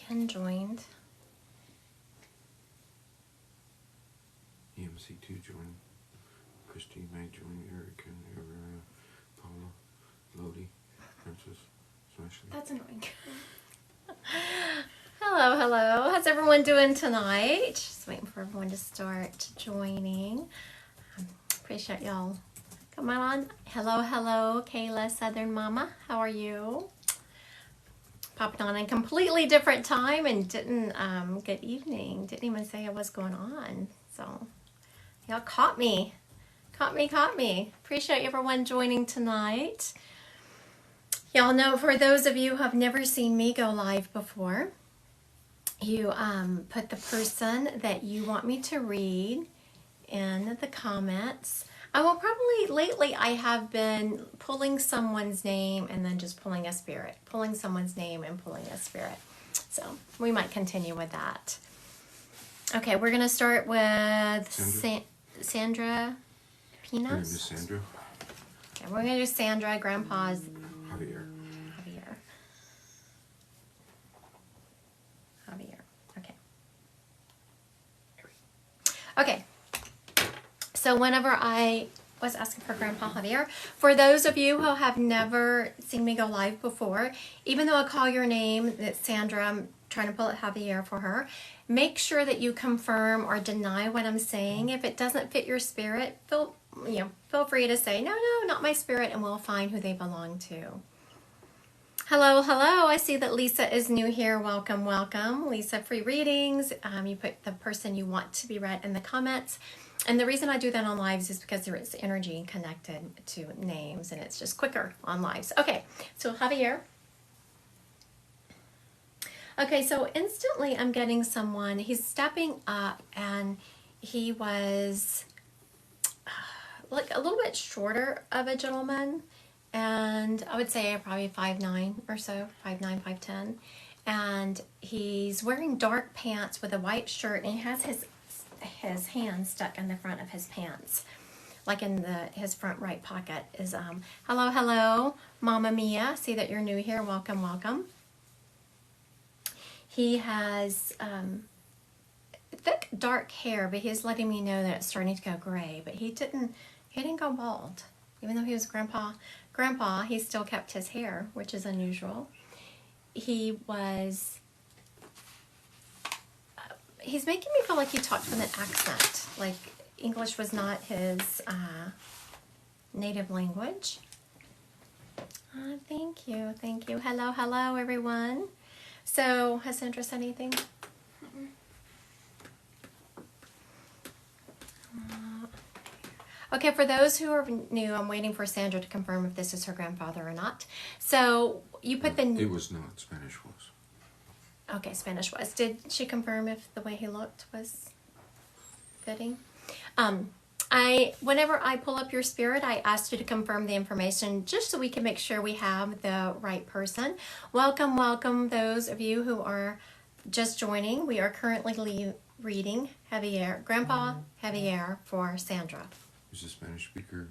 Ken joined. EMC2 joined. Christy May joined. Eric and Ariana, Paula, Lodi, Princess, Ashley. That's annoying. Hello, hello. How's everyone doing tonight? Just waiting for everyone to start joining. Appreciate y'all coming on. Hello, hello, Kayla, Southern Mama. How are you? Popping on a completely different time and didn't, good evening. Didn't even say what's going on. So, y'all caught me. Caught me. Appreciate everyone joining tonight. Y'all know, for those of you who have never seen me go live before, you put the person that you want me to read in the comments. I will probably, lately I have been pulling someone's name and then just pulling a spirit. Pulling someone's name and pulling a spirit. So we might continue with that. Okay, we're going to start with Sandra Pinas. Sandra. Okay, we're going to do Sandra, Grandpa's Javier. Okay, so whenever I was asking for Grandpa Javier, for those of you who have never seen me go live before, even though I call your name, it's Sandra, I'm trying to pull it Javier for her, make sure that you confirm or deny what I'm saying. If it doesn't fit your spirit, feel free to say, no, not my spirit, and we'll find who they belong to. Hello. I see that Lisa is new here. Welcome. Lisa, free readings. You put the person you want to be read in the comments. And the reason I do that on lives is because there is energy connected to names, and it's just quicker on lives. Okay, so Javier. Okay, so instantly I'm getting someone. He's stepping up, and he was like a little bit shorter of a gentleman. And I would say probably 5'9" or so, 5'9", 5'10". And he's wearing dark pants with a white shirt, and he has his hand stuck in the front of his pants, like in his front right pocket. Is hello, Mama Mia. See that you're new here. Welcome. He has thick dark hair, but he's letting me know that it's starting to go gray. But he didn't go bald, even though he was grandpa, he still kept his hair, which is unusual. He's making me feel like he talked with an accent, like English was not his native language. Thank you. Hello, everyone. So, has Sandra said anything? Okay, for those who are new, I'm waiting for Sandra to confirm if this is her grandfather or not. So you put It was not. Spanish was. Okay, Spanish was. Did she confirm if the way he looked was fitting? Whenever I pull up your spirit, I asked you to confirm the information just so we can make sure we have the right person. Welcome, those of you who are just joining. We are currently reading Grandpa Javier for Sandra. Is a Spanish speaker?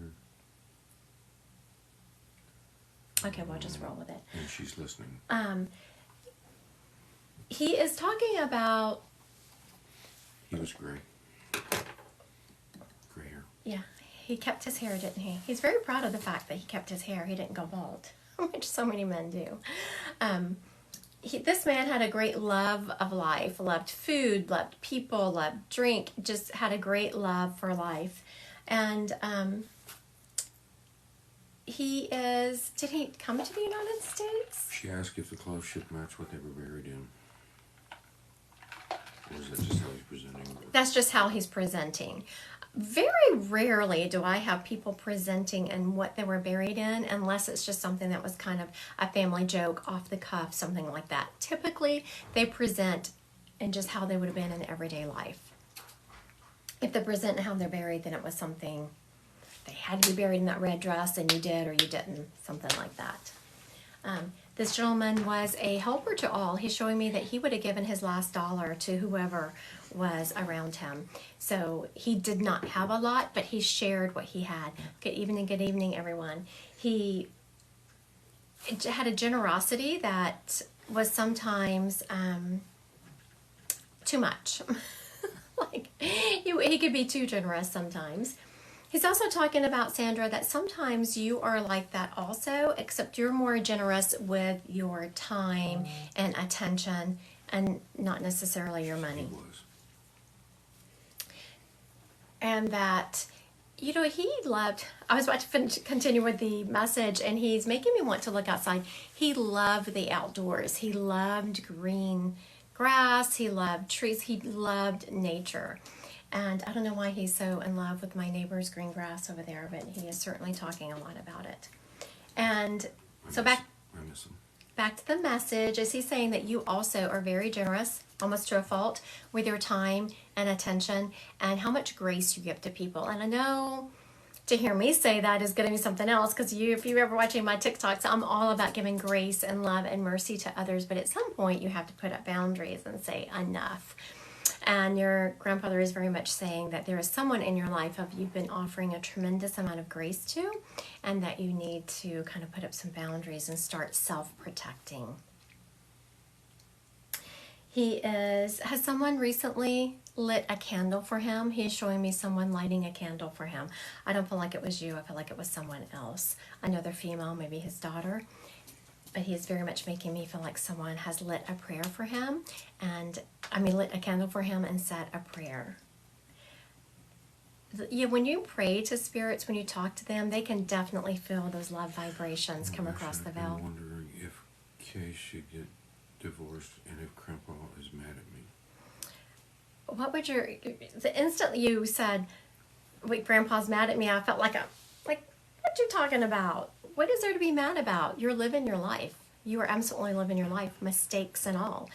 Okay, we'll just roll with it. And she's listening. He is talking about... He was gray. Gray hair. Yeah, he kept his hair, didn't he? He's very proud of the fact that he kept his hair. He didn't go bald, which so many men do. This man had a great love of life, loved food, loved people, loved drink, just had a great love for life. And did he come to the United States? She asked if the clothes should match what they were buried in. Or is that just how he's presenting? That's just how he's presenting. Very rarely do I have people presenting in what they were buried in, unless it's just something that was kind of a family joke, off the cuff, something like that. Typically, they present in just how they would have been in everyday life. If they present how they're buried, then it was something, they had to be buried in that red dress, and you did or you didn't, something like that. This gentleman was a helper to all. He's showing me that he would have given his last dollar to whoever was around him. So he did not have a lot, but he shared what he had. Good evening, everyone. He had a generosity that was sometimes too much. Like, he could be too generous sometimes. He's also talking about, Sandra, that sometimes you are like that also, except you're more generous with your time and attention and not necessarily your money. He was. And that, he loved, I was about to continue with the message, and he's making me want to look outside. He loved the outdoors. He loved green grass. He loved trees. He loved nature. And I don't know why he's so in love with my neighbor's green grass over there, but he is certainly talking a lot about it. And so I miss him. Back to the message, is he saying that you also are very generous, almost to a fault, with your time and attention, and how much grace you give to people. And I know to hear me say that is going to be something else, because if you're ever watching my TikToks, I'm all about giving grace and love and mercy to others, but at some point you have to put up boundaries and say enough. And your grandfather is very much saying that there is someone in your life of you've been offering a tremendous amount of grace to, and that you need to kind of put up some boundaries and start self-protecting. Has someone recently lit a candle for him? He's showing me someone lighting a candle for him. I don't feel like it was you. I feel like it was someone else. Another female, maybe his daughter. But he is very much making me feel like someone has lit a prayer for him, lit a candle for him and said a prayer. Yeah, when you pray to spirits, when you talk to them, they can definitely feel those love vibrations come across the veil. I'm wondering if Kay should get divorced and if Grandpa is mad at me. What would the instant you said, wait, Grandpa's mad at me, I felt like, what you talking about? What is there to be mad about? You're living your life. You are absolutely living your life, mistakes and all.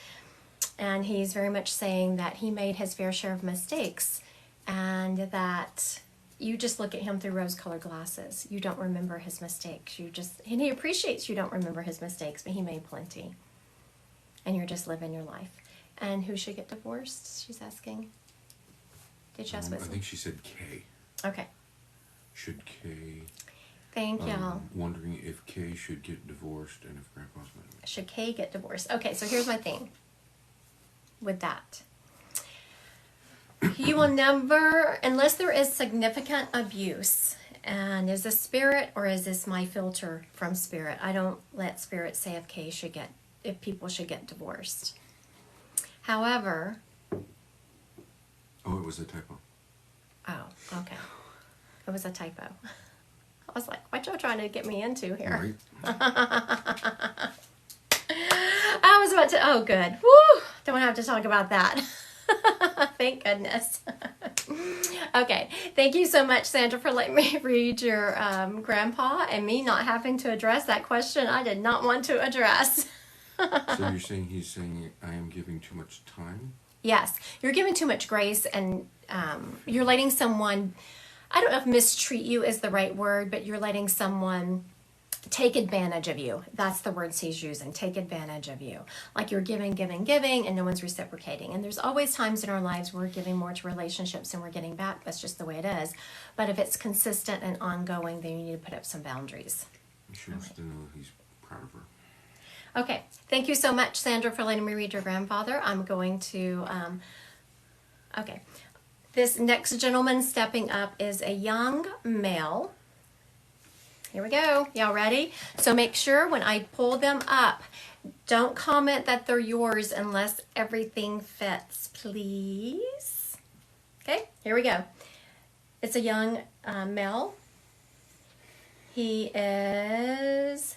And he's very much saying that he made his fair share of mistakes, and that you just look at him through rose-colored glasses. You don't remember his mistakes. And he appreciates you don't remember his mistakes, but he made plenty. And you're just living your life. And who should get divorced, she's asking? Did she ask what? I think she said Kay. Okay. Should Kay... Thank y'all. Wondering if Kay should get divorced and if Grandpa's mad at me. Should Kay get divorced? Okay, so here's my thing with that. You will never, unless there is significant abuse, and is this spirit or is this my filter from spirit? I don't let spirit say if people should get divorced. However. Oh, it was a typo. Oh, okay. It was a typo. I was like, what y'all trying to get me into here? Right. I was about to, oh good. Woo! Don't have to talk about that. Thank goodness. Okay, thank you so much, Sandra, for letting me read your grandpa and me not having to address that question I did not want to address. So you're saying he's saying I am giving too much time? Yes, you're giving too much grace, and you're letting someone, I don't know if mistreat you is the right word, but you're letting someone take advantage of you. That's the words he's using, take advantage of you. Like you're giving, and no one's reciprocating. And there's always times in our lives we're giving more to relationships and we're getting back. That's just the way it is. But if it's consistent and ongoing, then you need to put up some boundaries. She wants to know he's proud of her. Okay, thank you so much, Sandra, for letting me read your grandfather. I'm going to, okay. This next gentleman stepping up is a young male. Here we go. Y'all ready? So make sure when I pull them up, don't comment that they're yours unless everything fits, please. Okay, here we go. It's a young male. He is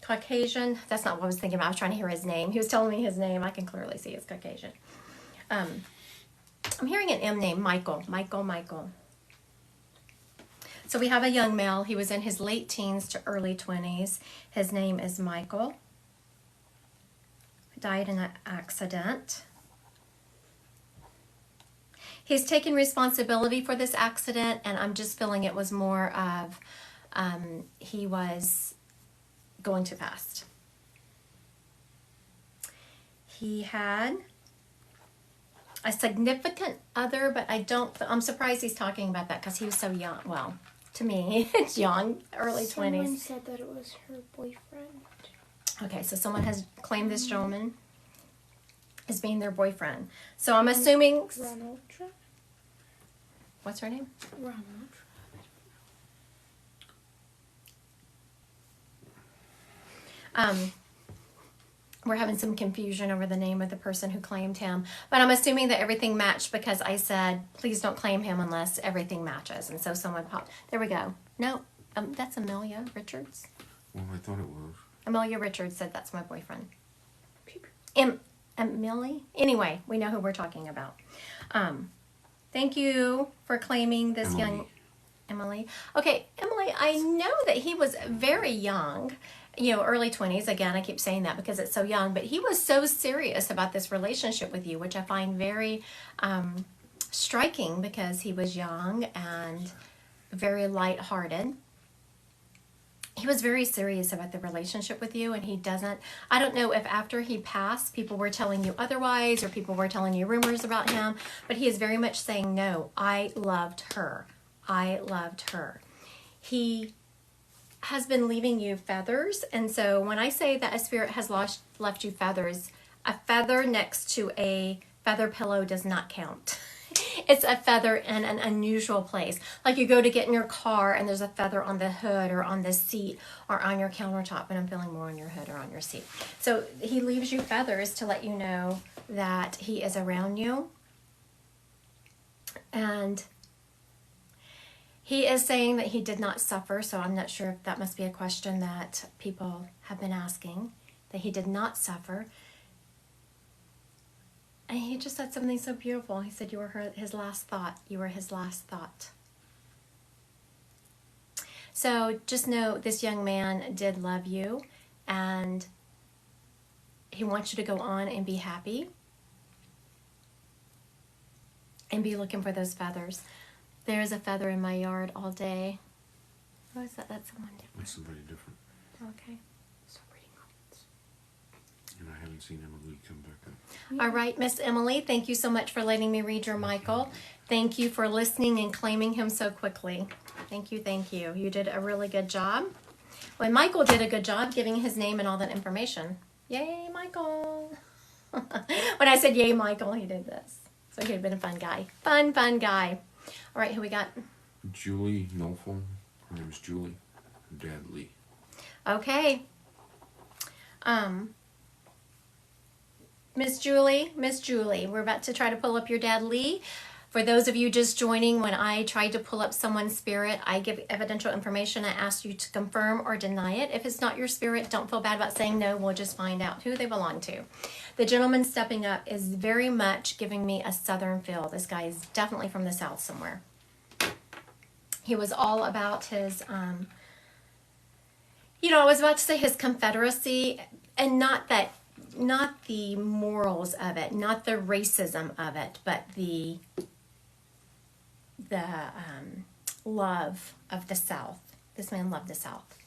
Caucasian. That's not what I was thinking about. I was trying to hear his name. He was telling me his name. I can clearly see it's Caucasian. I'm hearing an M name, Michael. So we have a young male. He was in his late teens to early 20s. His name is Michael. Died in an accident. He's taken responsibility for this accident, and I'm just feeling it was more of he was going too fast. He had a significant other, but I'm surprised he's talking about that because he was so young. Well, to me, it's young, early 20s. Someone said that it was her boyfriend. Okay, so someone has claimed this gentleman as being their boyfriend. So I'm assuming... Ronald. What's her name? Ronald. We're having some confusion over the name of the person who claimed him. But I'm assuming that everything matched because I said, please don't claim him unless everything matches. And so someone popped. There we go. No, that's Amelia Richards. Well, I thought it was. Amelia Richards said that's my boyfriend. Millie? Anyway, we know who we're talking about. Thank you for claiming this young... Emily. Okay, Emily, I know that he was very young, early 20s. Again, I keep saying that because it's so young, but he was so serious about this relationship with you, which I find very striking because he was young and very lighthearted. He was very serious about the relationship with you, and I don't know if after he passed, people were telling you otherwise or people were telling you rumors about him, but he is very much saying, no, I loved her. I loved her. He has been leaving you feathers, and so when I say that a spirit has left you feathers, a feather next to a feather pillow does not count. It's a feather in an unusual place. Like you go to get in your car and there's a feather on the hood or on the seat or on your countertop, and I'm feeling more on your hood or on your seat. So he leaves you feathers to let you know that he is around you. And he is saying that he did not suffer, so I'm not sure if that must be a question that people have been asking, that he did not suffer. And he just said something so beautiful. He said you were his last thought. You were his last thought. So just know this young man did love you, and he wants you to go on and be happy and be looking for those feathers. There's a feather in my yard all day. Who is that? That's someone different. That's somebody different. Okay. And I haven't seen Emily come back up. All right, Miss Emily, thank you so much for letting me read your Michael. Thank you for listening and claiming him so quickly. Thank you, thank you. You did a really good job. Well, Michael did a good job giving his name and all that information. Yay, Michael. When I said yay, Michael, he did this. So he'd been a fun guy. Fun guy. All right, who we got? Julie Nolfo. Her name is Julie. Her dad, Lee. Okay. Miss Julie, we're about to try to pull up your dad, Lee. For those of you just joining, when I tried to pull up someone's spirit, I give evidential information. I ask you to confirm or deny it. If it's not your spirit, don't feel bad about saying no. We'll just find out who they belong to. The gentleman stepping up is very much giving me a southern feel. This guy is definitely from the south somewhere. He was all about his, I was about to say his confederacy, and not the morals of it, not the racism of it, but the love of the South. This man loved the South.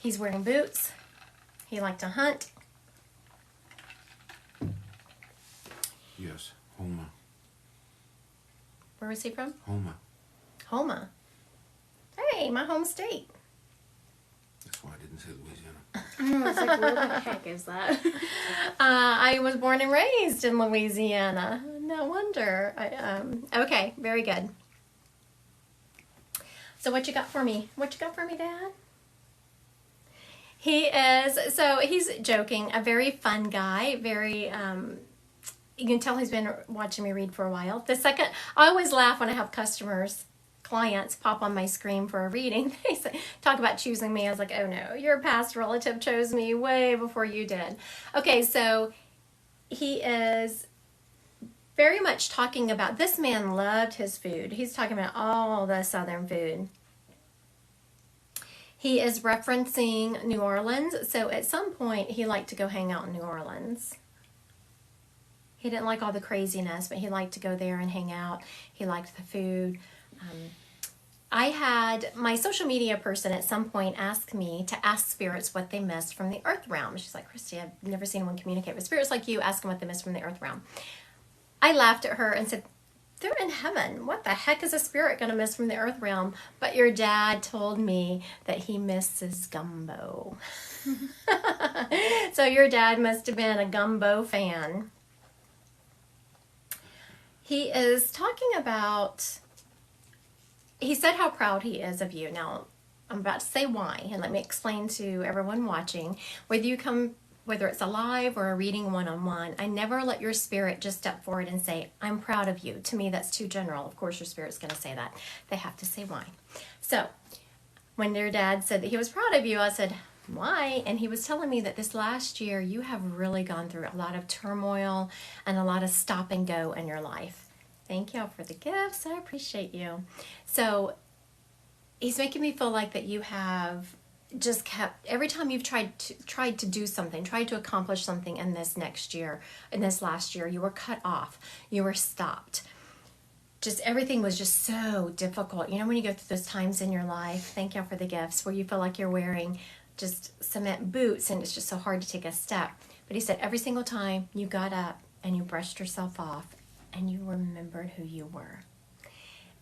He's wearing boots. He liked to hunt. Yes, Homa. Where was he from? Homa. Hey, my home state. That's why I didn't say Louisiana. I was like, where the heck is that? I was born and raised in Louisiana. No wonder. Okay, very good. So what you got for me? Dad? He's joking, a very fun guy, very, you can tell he's been watching me read for a while. I always laugh when I have clients pop on my screen for a reading. They talk about choosing me. I was like, oh no, your past relative chose me way before you did. Okay, so he is very much talking about, this man loved his food. He's talking about all the southern food. He is referencing New Orleans. So at some point, he liked to go hang out in New Orleans. He didn't like all the craziness, but he liked to go there and hang out. He liked the food. I had my social media person at some point ask me to ask spirits what they missed from the earth realm. She's like, Christy, I've never seen anyone communicate with spirits like you. Ask them what they missed from the earth realm. I laughed at her and said, they're in heaven. What the heck is a spirit going to miss from the earth realm? But your dad told me that he misses gumbo. So your dad must have been a gumbo fan. He is talking about, he said how proud he is of you. Now, I'm about to say why, and let me explain to everyone watching. Whether it's a live or a reading one-on-one, I never let your spirit just step forward and say, I'm proud of you. To me, that's too general. Of course, your spirit's going to say that. They have to say why. So, when your dad said that he was proud of you, I said, why? And he was telling me that this last year, you have really gone through a lot of turmoil and a lot of stop and go in your life. Thank y'all for the gifts. I appreciate you. So, he's making me feel like that you have just kept, every time you've tried to do something, tried to accomplish something in this last year, you were cut off, you were stopped. Just everything was just so difficult. You know, when you go through those times in your life, thank y'all for the gifts, where you feel like you're wearing just cement boots and it's just so hard to take a step. But he said every single time you got up and you brushed yourself off and you remembered who you were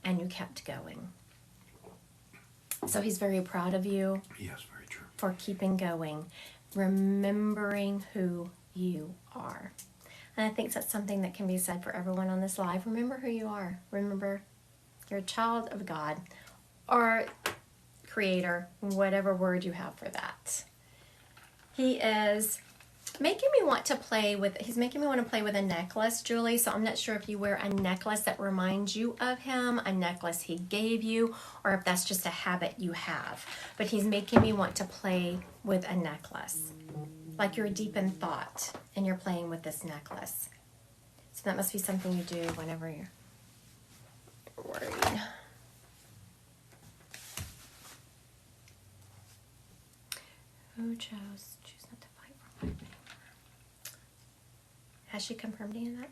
and you kept going. So he's very proud of you. Yes, very true. For keeping going, remembering who you are. And I think that's something that can be said for everyone on this live. Remember who you are. Remember you're a child of God or creator, whatever word you have for that. He is making me want to play with, he's making me want to play with a necklace, Julie. So I'm not sure if you wear a necklace that reminds you of him, a necklace he gave you, or if that's just a habit you have. But he's making me want to play with a necklace. Like you're deep in thought and you're playing with this necklace. So that must be something you do whenever you're worried. Who choose not to fight for life anymore? Has she confirmed any of that?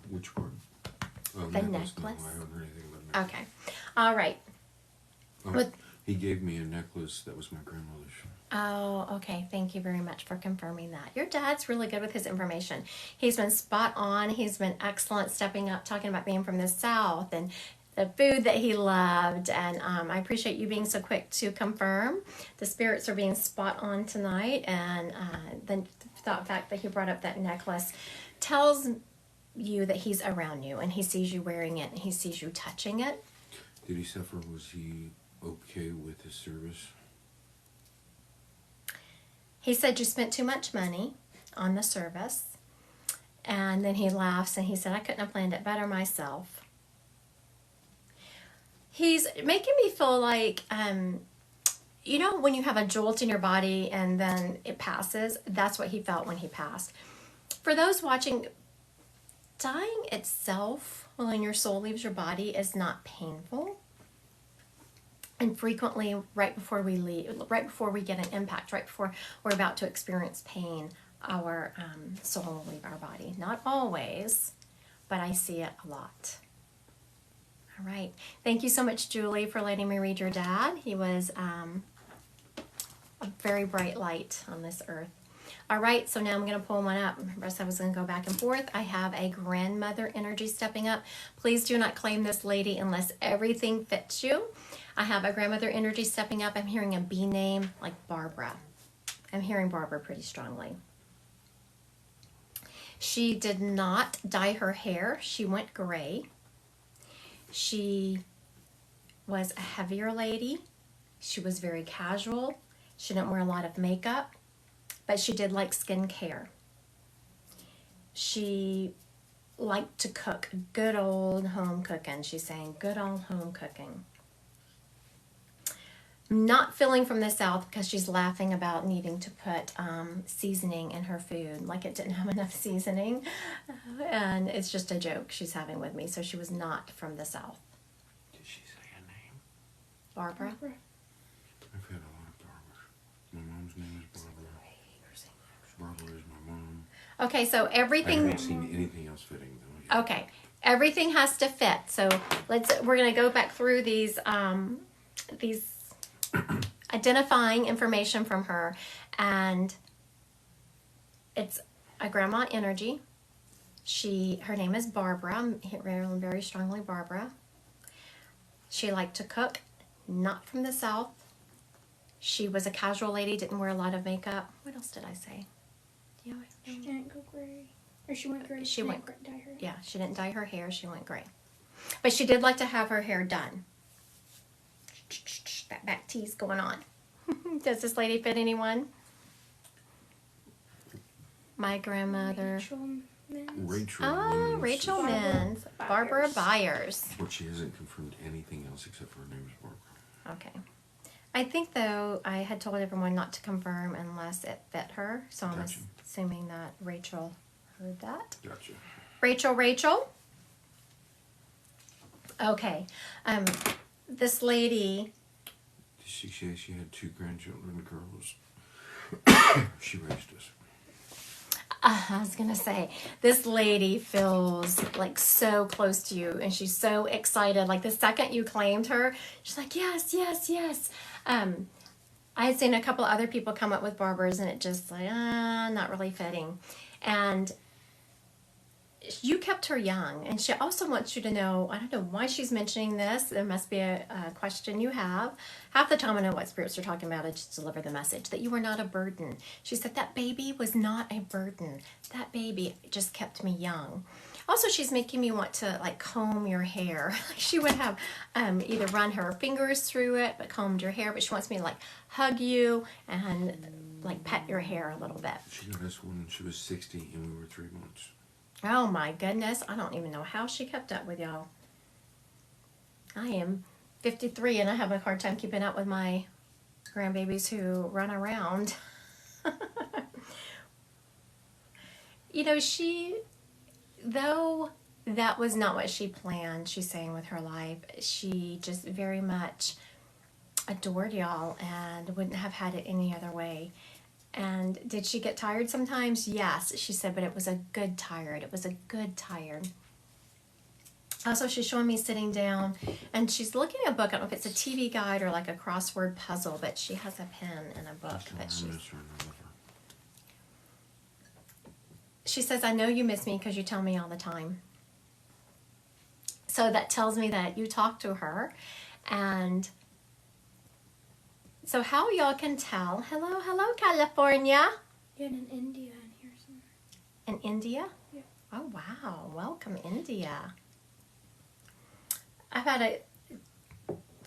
Which one? The necklace? No, I haven't heard anything about necklace. Okay. All right. He gave me a necklace that was my grandmother's. Oh, okay. Thank you very much for confirming that. Your dad's really good with his information. He's been spot on. He's been excellent stepping up, talking about being from the South and the food that he loved. And I appreciate you being so quick to confirm. The spirits are being spot on tonight. And the fact that he brought up that necklace tells you that he's around you and he sees you wearing it and he sees you touching it. Did he suffer? Was he okay with his service? He said you spent too much money on the service. And then he laughs and he said, I couldn't have planned it better myself. He's making me feel like, you know, when you have a jolt in your body and then it passes, that's what he felt when he passed. For those watching, dying itself, when your soul leaves your body, is not painful. And frequently, right before we leave, right before we get an impact, right before we're about to experience pain, our soul will leave our body. Not always, but I see it a lot. All right. Thank you so much, Julie, for letting me read your dad. He was a very bright light on this earth. All right, so now I'm going to pull one up. Remember, I was going to go back and forth. I have a grandmother energy stepping up. Please do not claim this lady unless everything fits you. I have a grandmother energy stepping up. I'm hearing a B name like Barbara. I'm hearing Barbara pretty strongly. She did not dye her hair. She went gray. She was a heavier lady. She was very casual. She didn't wear a lot of makeup, but she did like skincare. She liked to cook. Good old home cooking. She's saying good old home cooking. Not feeling from the South because she's laughing about needing to put seasoning in her food, like it didn't have enough seasoning. And it's just a joke she's having with me. So she was not from the South. Did she say a name? Barbara? I've had a lot of Barbaras. My mom's name is Barbara. Barbara is my mom. Okay, so everything... I haven't seen anything else fitting though. Yet. Okay, everything has to fit. So we're going to go back through these identifying information from her, and it's a grandma energy. Her name is Barbara, very strongly Barbara. She liked to cook, not from the South. She was a casual lady, didn't wear a lot of makeup. What else did I say? Yeah, She didn't go gray. Or she went gray. She went, dye her hair. yeah, she didn't dye her hair. She went gray. But she did like to have her hair done. That back tease going on. Does this lady fit anyone? My grandmother. Rachel Mins. Barbara Byers. But she hasn't confirmed anything else except for her name is Barbara. Okay. I think, though, I had told everyone not to confirm unless it fit her. So I'm Gotcha. assuming that Rachel heard that. Gotcha. Rachel. Okay. This lady... Did she say she had 2 grandchildren, girls? She raised us. I was going to say, this lady feels like so close to you, and she's so excited. Like the second you claimed her, she's like, yes. I had seen a couple other people come up with Barbara's, and it just like, not really fitting. And you kept her young, and she also wants you to know, I don't know why she's mentioning this. There must be a question you have. Half the time I know what spirits are talking about. I just deliver the message that you were not a burden. She said that baby was not a burden. That baby just kept me young. Also, she's making me want to like comb your hair. She would have either run her fingers through it, but combed your hair. But she wants me to like hug you and like pet your hair a little bit. She got us when she was 60 and we were 3 months. Oh my goodness, I don't even know how she kept up with y'all. I am 53 and I have a hard time keeping up with my grandbabies who run around. You know, though that was not what she planned, she's saying, with her life, she just very much adored y'all and wouldn't have had it any other way. And did she get tired sometimes? Yes, she said, but it was a good tired. It was a good tired. Also, she's showing me sitting down, and she's looking at a book. I don't know if it's a TV guide or like a crossword puzzle, but she has a pen and a book. She says, I know you miss me because you tell me all the time. So that tells me that you talk to her. And so how y'all can tell, hello, California. Yeah, and in India in here somewhere. In India? Yeah. Oh, wow. Welcome, India. I've had a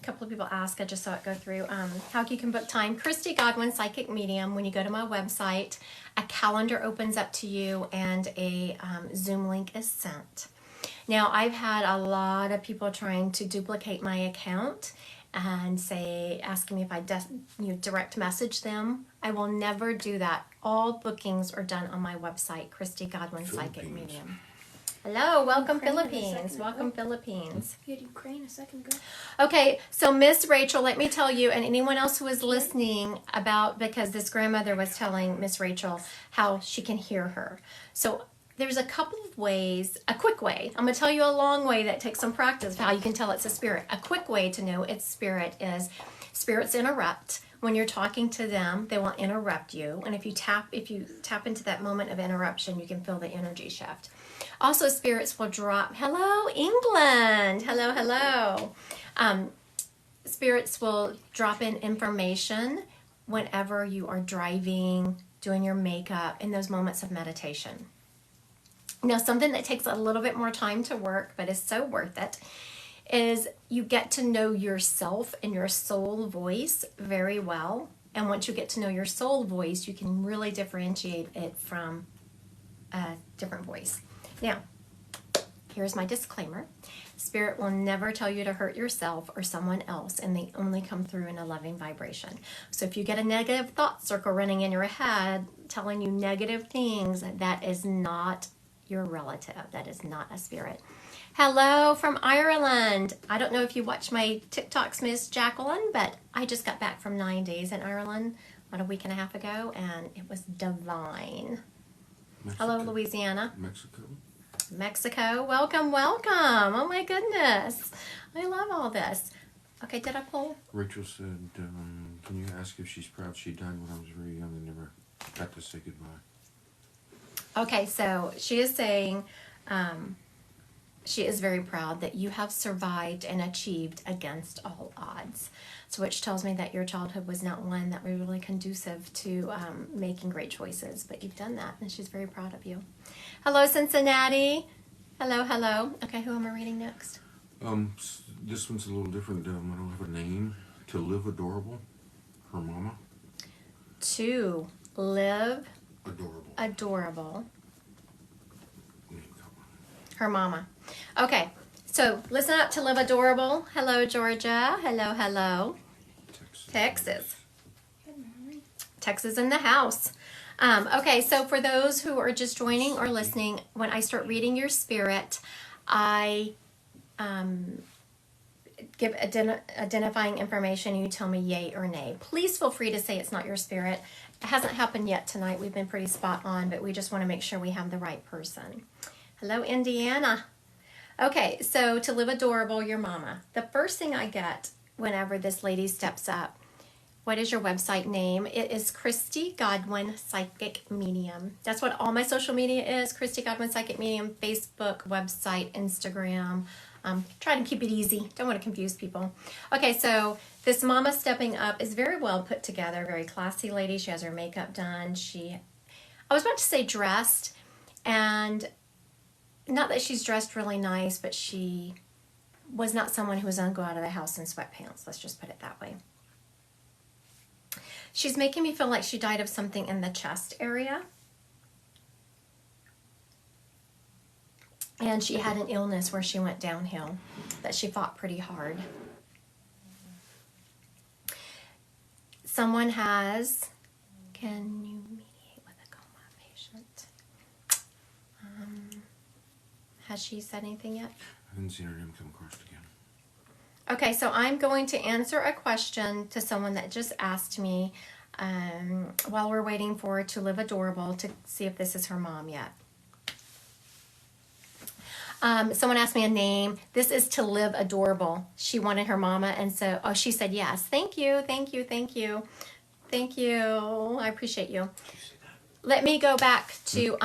couple of people ask, I just saw it go through, how you can book time. Christy Godwin, Psychic Medium. When you go to my website, a calendar opens up to you and a Zoom link is sent. Now, I've had a lot of people trying to duplicate my account and asking me if I direct message them. I will never do that. All bookings are done on my website, Christy Godwin, Psychic Medium. Hello, welcome Philippines. Welcome Philippines. You had Ukraine a second ago. Okay, so Miss Rachel, let me tell you, and anyone else who is listening because this grandmother was telling Miss Rachel how she can hear her. So there's a couple of ways, a quick way. I'm going to tell you a long way that takes some practice of how you can tell it's a spirit. A quick way to know it's spirit is spirits interrupt. When you're talking to them, they will interrupt you. And if you tap into that moment of interruption, you can feel the energy shift. Also, spirits will drop, hello, England. Hello. Spirits will drop in information whenever you are driving, doing your makeup, in those moments of meditation. Now, something that takes a little bit more time to work, but is so worth it, is you get to know yourself and your soul voice very well. And once you get to know your soul voice, you can really differentiate it from a different voice. Now, here's my disclaimer. Spirit will never tell you to hurt yourself or someone else, and they only come through in a loving vibration. So if you get a negative thought circle running in your head telling you negative things, that is not your relative. That is not a spirit. Hello from Ireland. I don't know if you watch my TikToks, Miss Jacqueline, but I just got back from 9 days in Ireland about a week and a half ago, and it was divine. Mexico. Hello, Louisiana. Mexico. Welcome. Oh my goodness. I love all this. Okay, did I pull? Rachel said, can you ask if she's proud she died when I was very young and never got to say goodbye? Okay, so she is saying she is very proud that you have survived and achieved against all odds. So, which tells me that your childhood was not one that was really conducive to making great choices, but you've done that, and she's very proud of you. Hello, Cincinnati. Hello, hello. Okay, who am I reading next? This one's a little different. I don't have a name. To Live Adorable. Her mama. To Live Adorable. Adorable. Name that one. Her mama. Okay, so listen up to Live Adorable. Hello, Georgia. Hello, hello. Texas. Good morning. Texas in the house. Okay, so for those who are just joining or listening, when I start reading your spirit, I give identifying information and you tell me yay or nay. Please feel free to say it's not your spirit. It hasn't happened yet tonight. We've been pretty spot on, but we just want to make sure we have the right person. Hello, Indiana. Okay, so to Live Adorable, your mama. The first thing I get whenever this lady steps up, what is your website name? It is Christy Godwin Psychic Medium. That's what all my social media is. Christy Godwin Psychic Medium, Facebook, website, Instagram. Try to keep it easy. Don't want to confuse people. Okay, so this mama stepping up is very well put together. Very classy lady. She has her makeup done. I was about to say dressed, and not that she's dressed really nice, but she was not someone who was going to go out of the house in sweatpants. Let's just put it that way. She's making me feel like she died of something in the chest area. And she had an illness where she went downhill, that she fought pretty hard. Someone can you mediate with a coma patient? Has she said anything yet? I didn't see her name come across again. Okay, so I'm going to answer a question to someone that just asked me while we're waiting for To Live Adorable to see if this is her mom yet. Someone asked me a name. This is To Live Adorable. She wanted her mama, and so she said yes. Thank you, thank you, thank you, thank you. I appreciate you. Let me go back to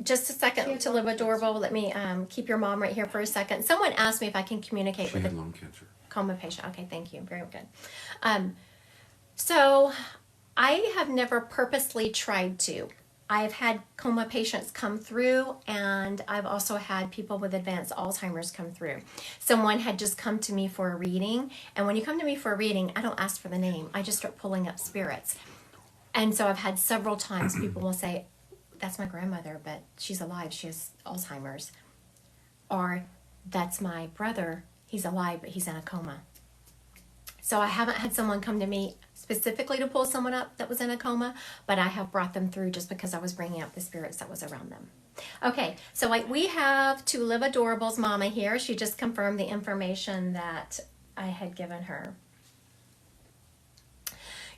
just a second. To Live Adorable. Let me keep your mom right here for a second. Someone asked me if I can communicate She with had a lung cancer. coma patient. Okay, thank you. Very good. So I have never purposely tried to. I've had coma patients come through, and I've also had people with advanced Alzheimer's come through. Someone had just come to me for a reading, and when you come to me for a reading, I don't ask for the name. I just start pulling up spirits. And so I've had several times people will say, that's my grandmother, but she's alive. She has Alzheimer's. Or that's my brother. He's alive, but he's in a coma. So I haven't had someone come to me specifically to pull someone up that was in a coma, but I have brought them through just because I was bringing up the spirits that was around them. Okay, so we have To Live Adorable's mama here. She just confirmed the information that I had given her.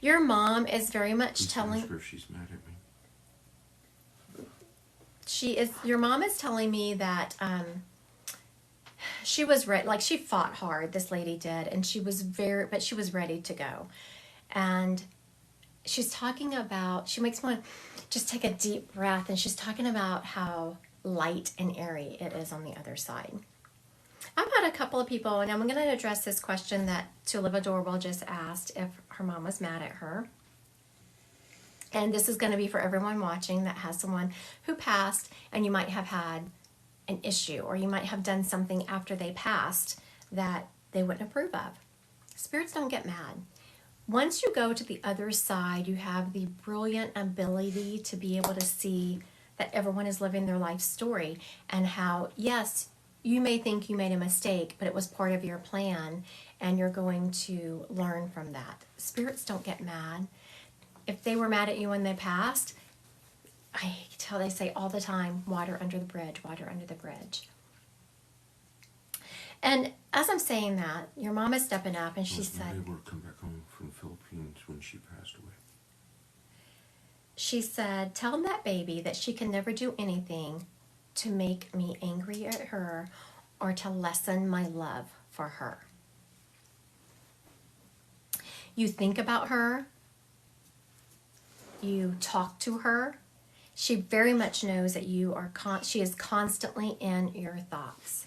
Your mom is very much telling... Ask her if she's mad at me. Your mom is telling me that she was ready, like she fought hard, this lady did, and she was ready to go. And she's talking about, she makes me want to just take a deep breath, and she's talking about how light and airy it is on the other side. I've had a couple of people, and I'm going to address this question that To Live Adorable just asked, if her mom was mad at her. And this is going to be for everyone watching that has someone who passed, and you might have had an issue, or you might have done something after they passed that they wouldn't approve of. Spirits don't get mad. Once you go to the other side, you have the brilliant ability to be able to see that everyone is living their life story, and how, yes, you may think you made a mistake, but it was part of your plan, and you're going to learn from that. Spirits don't get mad. If they were mad at you when they passed, they say all the time, water under the bridge, water under the bridge. And as I'm saying that, your mom is stepping up, and she said... My neighbor come back home from the Philippines when she passed away. She said, tell that baby that she can never do anything to make me angry at her or to lessen my love for her. You think about her. you talk to her, she very much knows that you are she is constantly in your thoughts.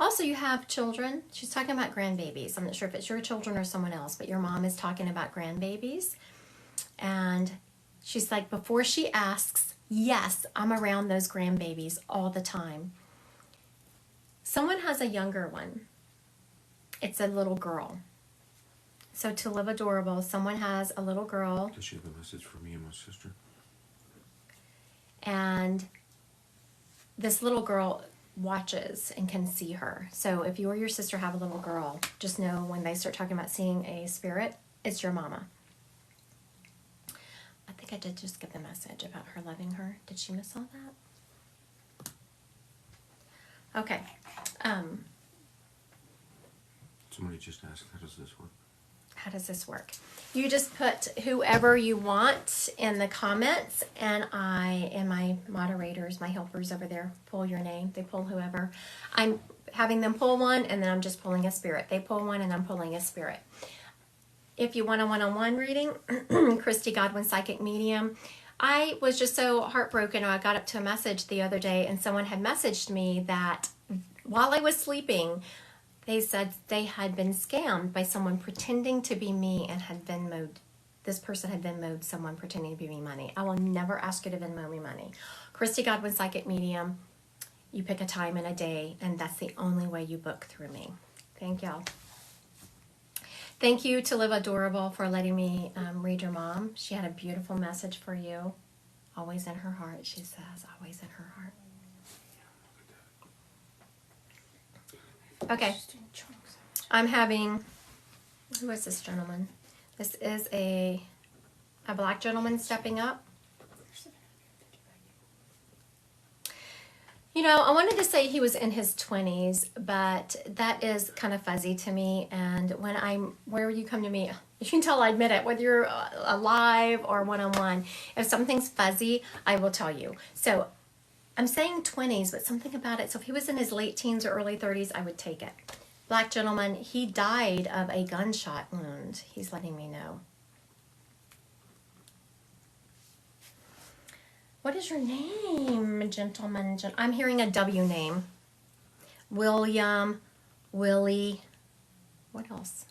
Also, you have children. She's talking about grandbabies. I'm not sure if it's your children or someone else, but your mom is talking about grandbabies. And she's like, before she asks, yes, I'm around those grandbabies all the time. Someone has a younger one. It's a little girl. So to live adorable, someone has a little girl. Does she have a message for me and my sister? And this little girl watches and can see her. So if you or your sister have a little girl, just know when they start talking about seeing a spirit, it's your mama. I think I did just get the message about her loving her. Did she miss all that? Okay. Somebody just asked, how does this work? How does this work? You just put whoever you want in the comments, and I and my moderators, my helpers over there, pull your name. They pull whoever. I'm having them pull one, and then I'm just pulling a spirit. They pull one, and I'm pulling a spirit. If you want a one-on-one reading, Christy Godwin, Psychic Medium. I was just so heartbroken. I got up to a message the other day, and someone had messaged me that while I was sleeping, they said they had been scammed by someone pretending to be me and had Venmoed. This person had Venmoed someone pretending to be me money. I will never ask you to Venmo me money. Christy Godwin, Psychic Medium. You pick a time and a day, and that's the only way you book through me. Thank y'all. Thank you to Live Adorable for letting me read your mom. She had a beautiful message for you. Always in her heart, she says. Always in her heart. Okay. I'm having, who is this gentleman? This is a black gentleman stepping up. You know, I wanted to say he was in his 20s, but that is kind of fuzzy to me. And where you come to me, you can tell I admit it, whether you're live or one-on-one. If something's fuzzy, I will tell you. So I'm saying 20s, but something about it. So if he was in his late teens or early 30s, I would take it. Black gentleman, he died of a gunshot wound. He's letting me know. What is your name, gentleman? I'm hearing a W name. William, Willie. What else?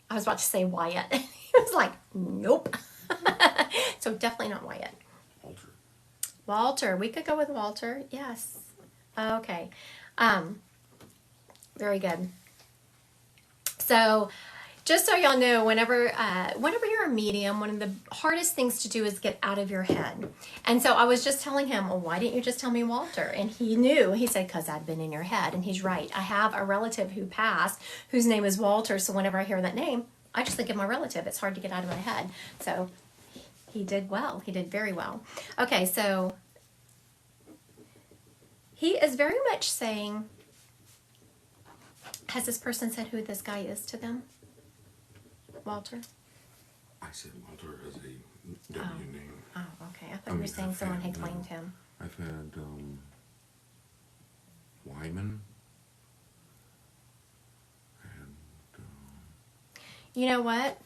I was about to say Wyatt. He was like, nope. So definitely not Wyatt. Walter. Walter. We could go with Walter. Yes. Okay. Very good. So just so y'all know, whenever you're a medium, one of the hardest things to do is get out of your head. And so I was just telling him, well, why didn't you just tell me Walter? And he knew. He said, because I'd been in your head. And he's right. I have a relative who passed whose name is Walter. So whenever I hear that name, I just think of my relative. It's hard to get out of my head. So he did well. He did very well. Okay, so he is very much saying, has this person said who this guy is to them? Walter? I said Walter as a W name. Oh, okay. I thought you were saying someone had claimed him. I've had Wyman. And you know what?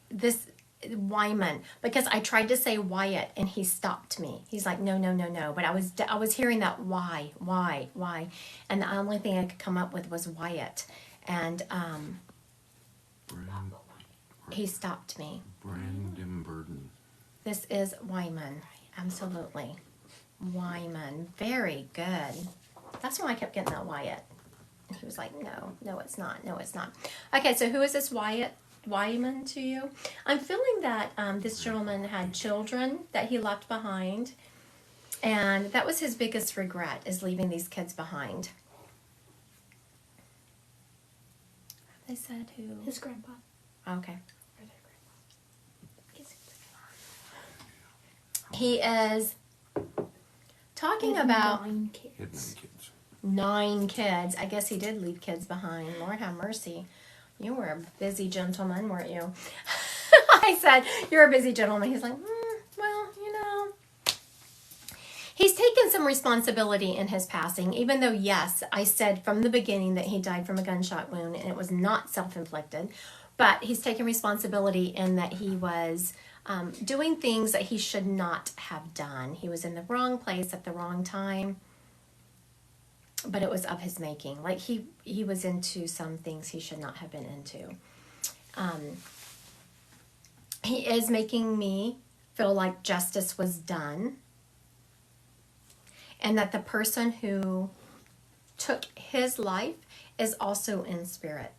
This Wyman, because I tried to say Wyatt and he stopped me. He's like, no. But I was hearing that why, and the only thing I could come up with was Wyatt, and he stopped me. Brandon Burden. This is Wyman, absolutely, Wyman. Very good. That's why I kept getting that Wyatt. And he was like, no, it's not. Okay, so who is this Wyman to you? I'm feeling that this gentleman had children that he left behind, and that was his biggest regret, is leaving these kids behind. They said who? His grandpa. Okay. Or their grandpa. He is talking about 9 kids. He had 9 kids. 9 kids. I guess he did leave kids behind. Lord have mercy. You were a busy gentleman, weren't you? I said, you're a busy gentleman. He's like, well, you know. He's taken some responsibility in his passing, even though, yes, I said from the beginning that he died from a gunshot wound and it was not self-inflicted. But he's taken responsibility in that he was doing things that he should not have done. He was in the wrong place at the wrong time, but it was of his making. Like he was into some things he should not have been into. He is making me feel like justice was done, and that the person who took his life is also in spirit.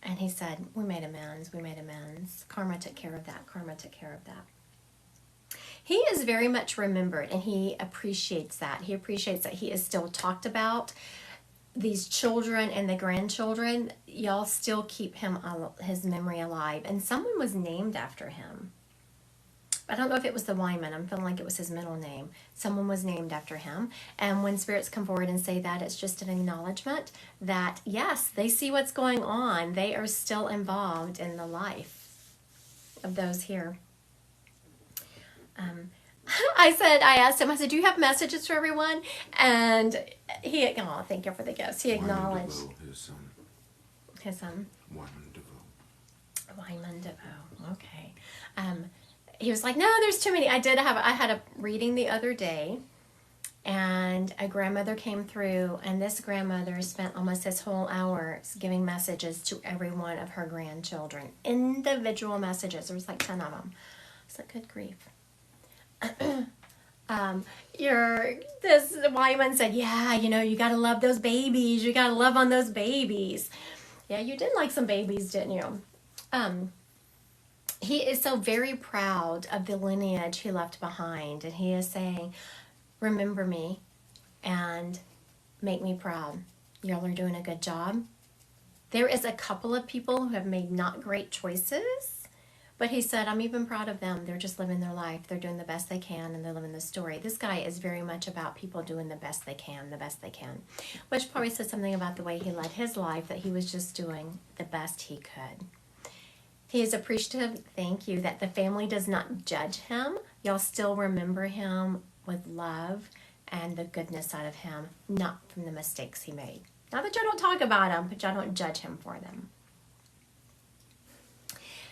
And he said, we made amends, we made amends. Karma took care of that, karma took care of that. He is very much remembered, and he appreciates that. He appreciates that he is still talked about. These children and the grandchildren, y'all still keep his memory alive. And someone was named after him. I don't know if it was the Wyman. I'm feeling like it was his middle name. Someone was named after him. And when spirits come forward and say that, it's just an acknowledgement that, yes, they see what's going on. They are still involved in the life of those here. I asked him, I said, do you have messages for everyone? And he, thank you for the gifts. He acknowledged. His son. Wyman DeVoe. Okay. He was like, no, there's too many. I had a reading the other day, and a grandmother came through, and this grandmother spent almost this whole hour giving messages to every one of her grandchildren. Individual messages. There was like 10 of them. It's like, good grief. This Wyman said, yeah, you got to love those babies. You got to love on those babies. Yeah, you did like some babies, didn't you? He is so very proud of the lineage he left behind, and he is saying, remember me and make me proud. Y'all are doing a good job. There is a couple of people who have made not great choices, but he said, I'm even proud of them. They're just living their life. They're doing the best they can, and they're living the story. This guy is very much about people doing the best they can, which probably says something about the way he led his life, that he was just doing the best he could. He is appreciative, thank you, that the family does not judge him. Y'all still remember him with love and the goodness out of him, not from the mistakes he made. Not that y'all don't talk about him, but y'all don't judge him for them.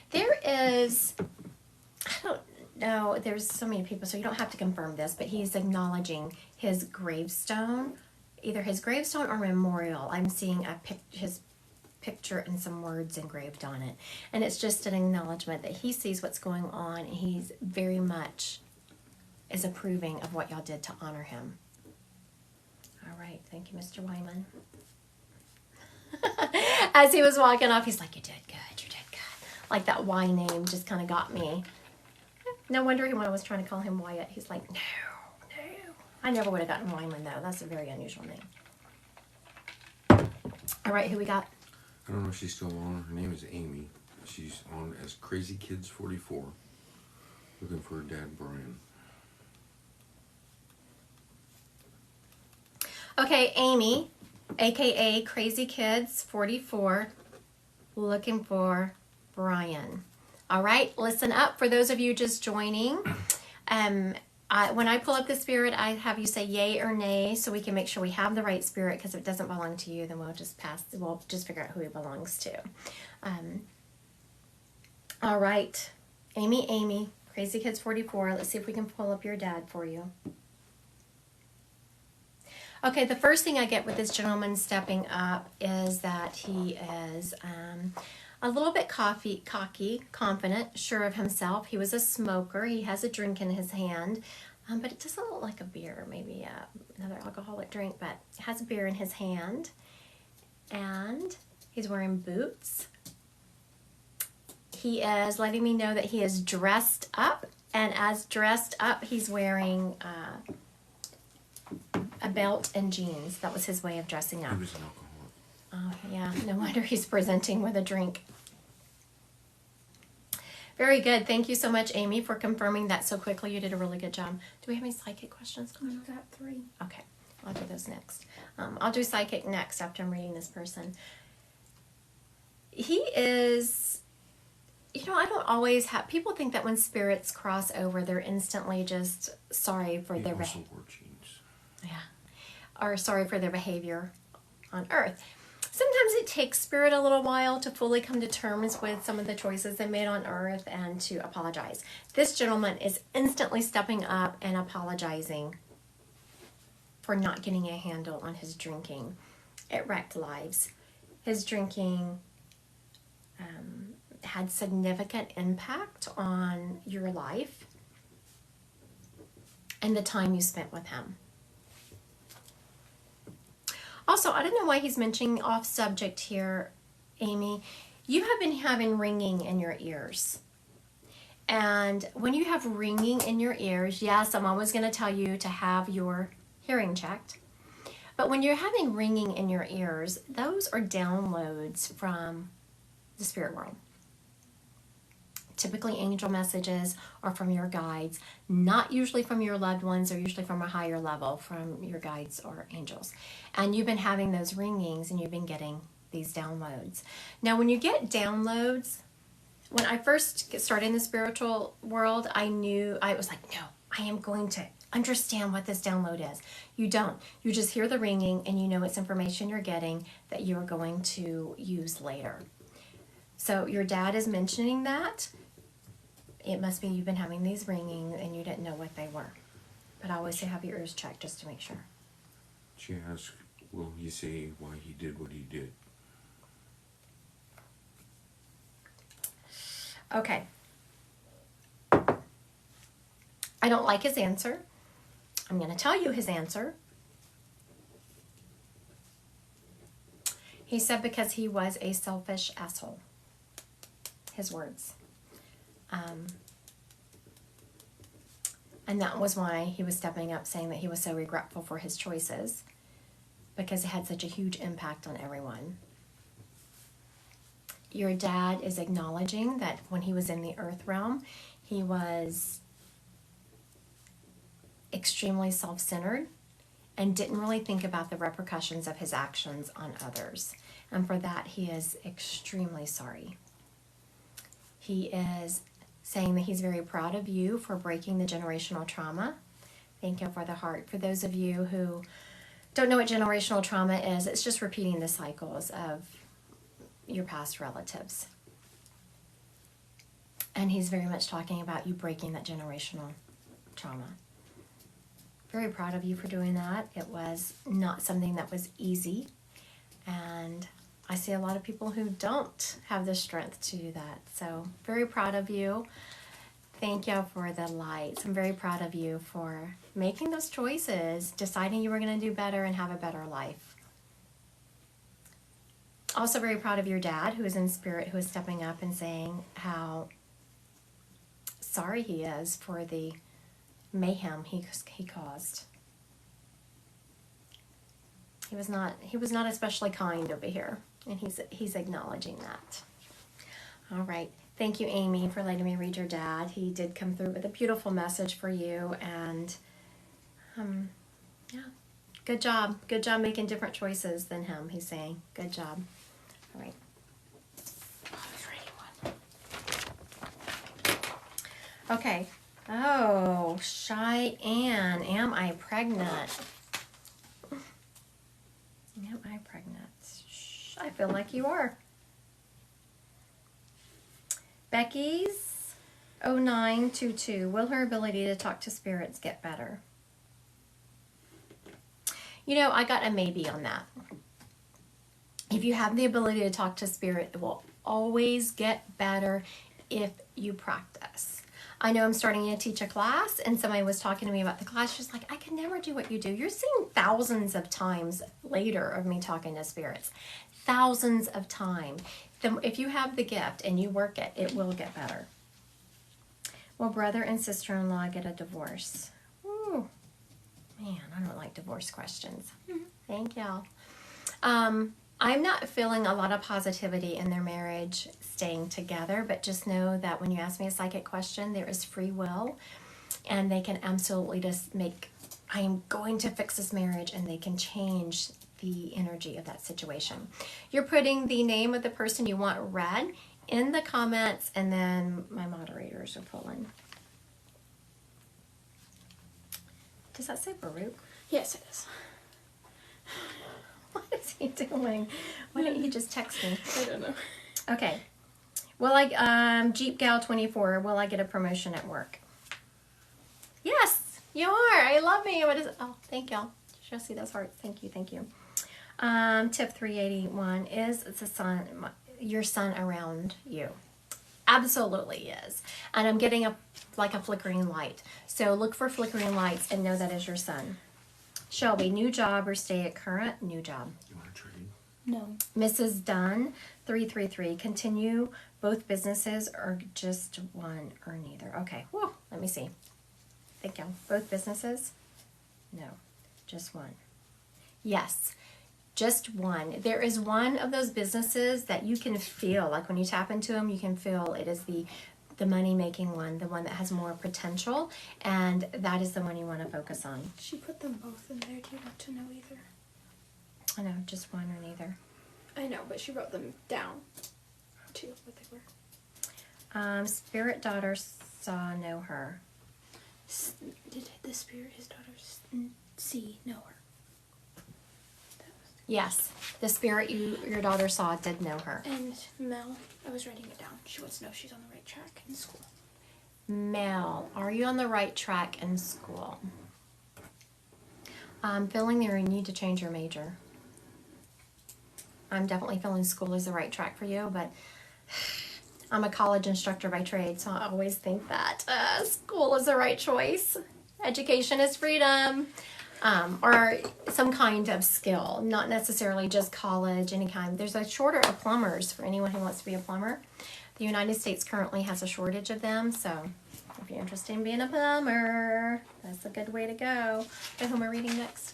There is, I don't know, there's so many people, so you don't have to confirm this, but he's acknowledging his gravestone, either his gravestone or memorial. I'm seeing his picture and some words engraved on it. And it's just an acknowledgement that he sees what's going on, and he's very much is approving of what y'all did to honor him. All right, thank you, Mr. Wyman. As he was walking off, he's like, you did good. Like that Y name just kind of got me. No wonder when I was trying to call him Wyatt, he's like, no. I never would have gotten Wyman, though. That's a very unusual name. All right, who we got? I don't know if she's still on. Her name is Amy. She's on as Crazy Kids 44. Looking for her dad, Brian. Okay, Amy, a.k.a. Crazy Kids 44, looking for Brian. All right, listen up for those of you just joining. When I pull up the spirit, I have you say yay or nay so we can make sure we have the right spirit, because if it doesn't belong to you, then we'll just figure out who it belongs to. All right, Amy, Crazy Kids 44. Let's see if we can pull up your dad for you. Okay, the first thing I get with this gentleman stepping up is that he is a little bit cocky, confident, sure of himself. He was a smoker. He has a drink in his hand, but it doesn't look like a beer, maybe another alcoholic drink, but he has a beer in his hand, and he's wearing boots. He is letting me know that he is dressed up, and as dressed up, he's wearing a belt and jeans. That was his way of dressing up. He was an alcoholic. Oh, yeah. No wonder he's presenting with a drink. Very good. Thank you so much, Amy, for confirming that so quickly. You did a really good job. Do we have any psychic questions going on? I've got 3. Okay. I'll do those next. I'll do psychic next after I'm reading this person. He is, I don't always have, people think that when spirits cross over, they're instantly just sorry for their behavior. Wore jeans. Yeah. Or sorry for their behavior on Earth. sometimes it takes spirit a little while to fully come to terms with some of the choices they made on earth and to apologize. This gentleman is instantly stepping up and apologizing for not getting a handle on his drinking. It wrecked lives. His drinking had significant impact on your life and the time you spent with him. Also, I don't know why he's mentioning off subject here, Amy. You have been having ringing in your ears. And when you have ringing in your ears, yes, I'm always going to tell you to have your hearing checked. But when you're having ringing in your ears, those are downloads from the spirit world. Typically angel messages or from your guides, not usually from your loved ones or usually from a higher level from your guides or angels. And you've been having those ringings and you've been getting these downloads. Now, when you get downloads, when I first started in the spiritual world, I was like, no, I am going to understand what this download is. You don't. You just hear the ringing and you know it's information you're getting that you're going to use later. So your dad is mentioning that. It must be you've been having these ringing and you didn't know what they were. But I always say have your ears checked just to make sure. She asked, will he say why he did what he did? Okay. I don't like his answer. I'm going to tell you his answer. He said because he was a selfish asshole. His words. And that was why he was stepping up, saying that he was so regretful for his choices because it had such a huge impact on everyone. Your dad is acknowledging that when he was in the earth realm, he was extremely self-centered and didn't really think about the repercussions of his actions on others. And for that, he is extremely sorry. He is saying that he's very proud of you for breaking the generational trauma. Thank you for the heart. For those of you who don't know what generational trauma is, it's just repeating the cycles of your past relatives. And he's very much talking about you breaking that generational trauma. Very proud of you for doing that. It was not something that was easy. And I see a lot of people who don't have the strength to do that. So very proud of you. Thank you for the lights. I'm very proud of you for making those choices, deciding you were going to do better and have a better life. Also very proud of your dad, who is in spirit, who is stepping up and saying how sorry he is for the mayhem he caused. He was not especially kind over here. And he's acknowledging that. All right. Thank you, Amy, for letting me read your dad. He did come through with a beautiful message for you. And, yeah, good job. Good job making different choices than him, he's saying. Good job. All right. Okay. Oh, Cheyenne. Am I pregnant? Am I pregnant? I feel like you are. Becky's 0922. Will her ability to talk to spirits get better? You know, I got a maybe on that. If you have the ability to talk to spirit, it will always get better if you practice. I know I'm starting to teach a class, and somebody was talking to me about the class. She's like, I can never do what you do. You're seeing thousands of times later of me talking to spirits. Thousands of times. If you have the gift and you work it, it will get better. Will brother and sister-in-law get a divorce? Ooh, man, I don't like divorce questions. Thank y'all. I'm not feeling a lot of positivity in their marriage staying together, but just know that when you ask me a psychic question, there is free will, and they can absolutely just I am going to fix this marriage, and they can change the energy of that situation. You're putting the name of the person you want read in the comments, and then my moderators are pulling. Does that say Baruch? Yes, it is. What is he doing? Why didn't he just text me? I don't know. Okay. Will I, Jeep Gal 24, will I get a promotion at work? Yes, you are. I love me. What is it? Oh, thank y'all. Should I see those hearts? Thank you, thank you. Tip 381, is the sun, your son around you? Absolutely is. And I'm getting like a flickering light. So look for flickering lights and know that is your son. Shelby, new job or stay at current? New job. You want to trade? No. Mrs. Dunn, 333, continue both businesses or just one or neither? Okay, whoa, let me see. Thank you. Both businesses? No, just one. Yes, just one. There is one of those businesses that you can feel, like when you tap into them, you can feel it is the money-making one, the one that has more potential, and that is the one you want to focus on. She put them both in there. Do you want to know either? I know, just one or neither. I know, but she wrote them down too, what they were. Spirit daughter saw know her. Did the spirit, his daughters, see, know her? Yes, the spirit your daughter saw did know her. And Mel, I was writing it down. She wants to know if she's on the right track in school. Mel, are you on the right track in school? I'm feeling you need to change your major. I'm definitely feeling school is the right track for you, but I'm a college instructor by trade, so I always think that school is the right choice. Education is freedom. Or some kind of skill, not necessarily just college, any kind. There's a shortage of plumbers for anyone who wants to be a plumber. The United States currently has a shortage of them, so if you're interested in being a plumber, that's a good way to go. Okay, who am I reading next?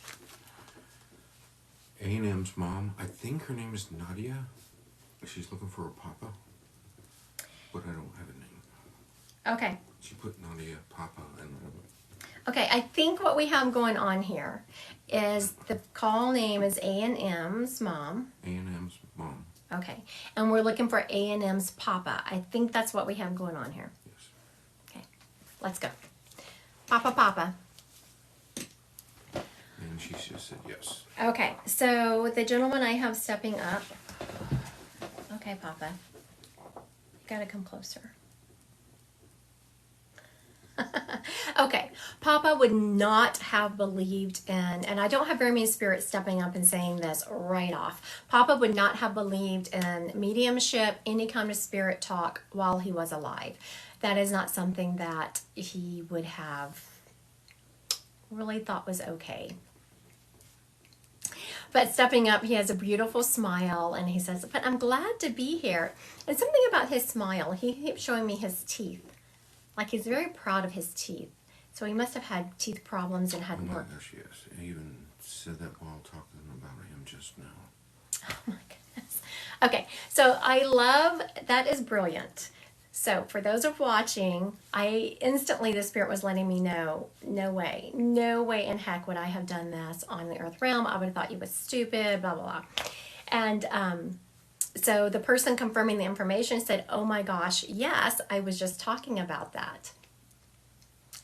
A&M's mom, I think her name is Nadia. She's looking for a papa, but I don't have a name. Okay. She put Nadia, papa, and Okay, I think what we have going on here is the call name is A&M's mom. A&M's mom. Okay, and we're looking for A&M's papa. I think that's what we have going on here. Yes. Okay, let's go. Papa, papa. And she just said yes. Okay, so the gentleman I have stepping up. Okay, papa. You gotta come closer. Okay, Papa would not have believed in, and I don't have very many spirits stepping up and saying this right off. Papa would not have believed in mediumship, any kind of spirit talk while he was alive. That is not something that he would have really thought was okay. But stepping up, he has a beautiful smile, and he says, but I'm glad to be here. And something about his smile, he keeps showing me his teeth. Like he's very proud of his teeth. So he must have had teeth problems and had Oh my work. gosh, yes. I even said that while talking about him just now. Oh my goodness. Okay, so I love, that is brilliant. So for those of watching, instantly the spirit was letting me know, no way in heck would I have done this on the earth realm. I would have thought you was stupid, blah, blah, blah. And so the person confirming the information said, oh my gosh, yes, I was just talking about that.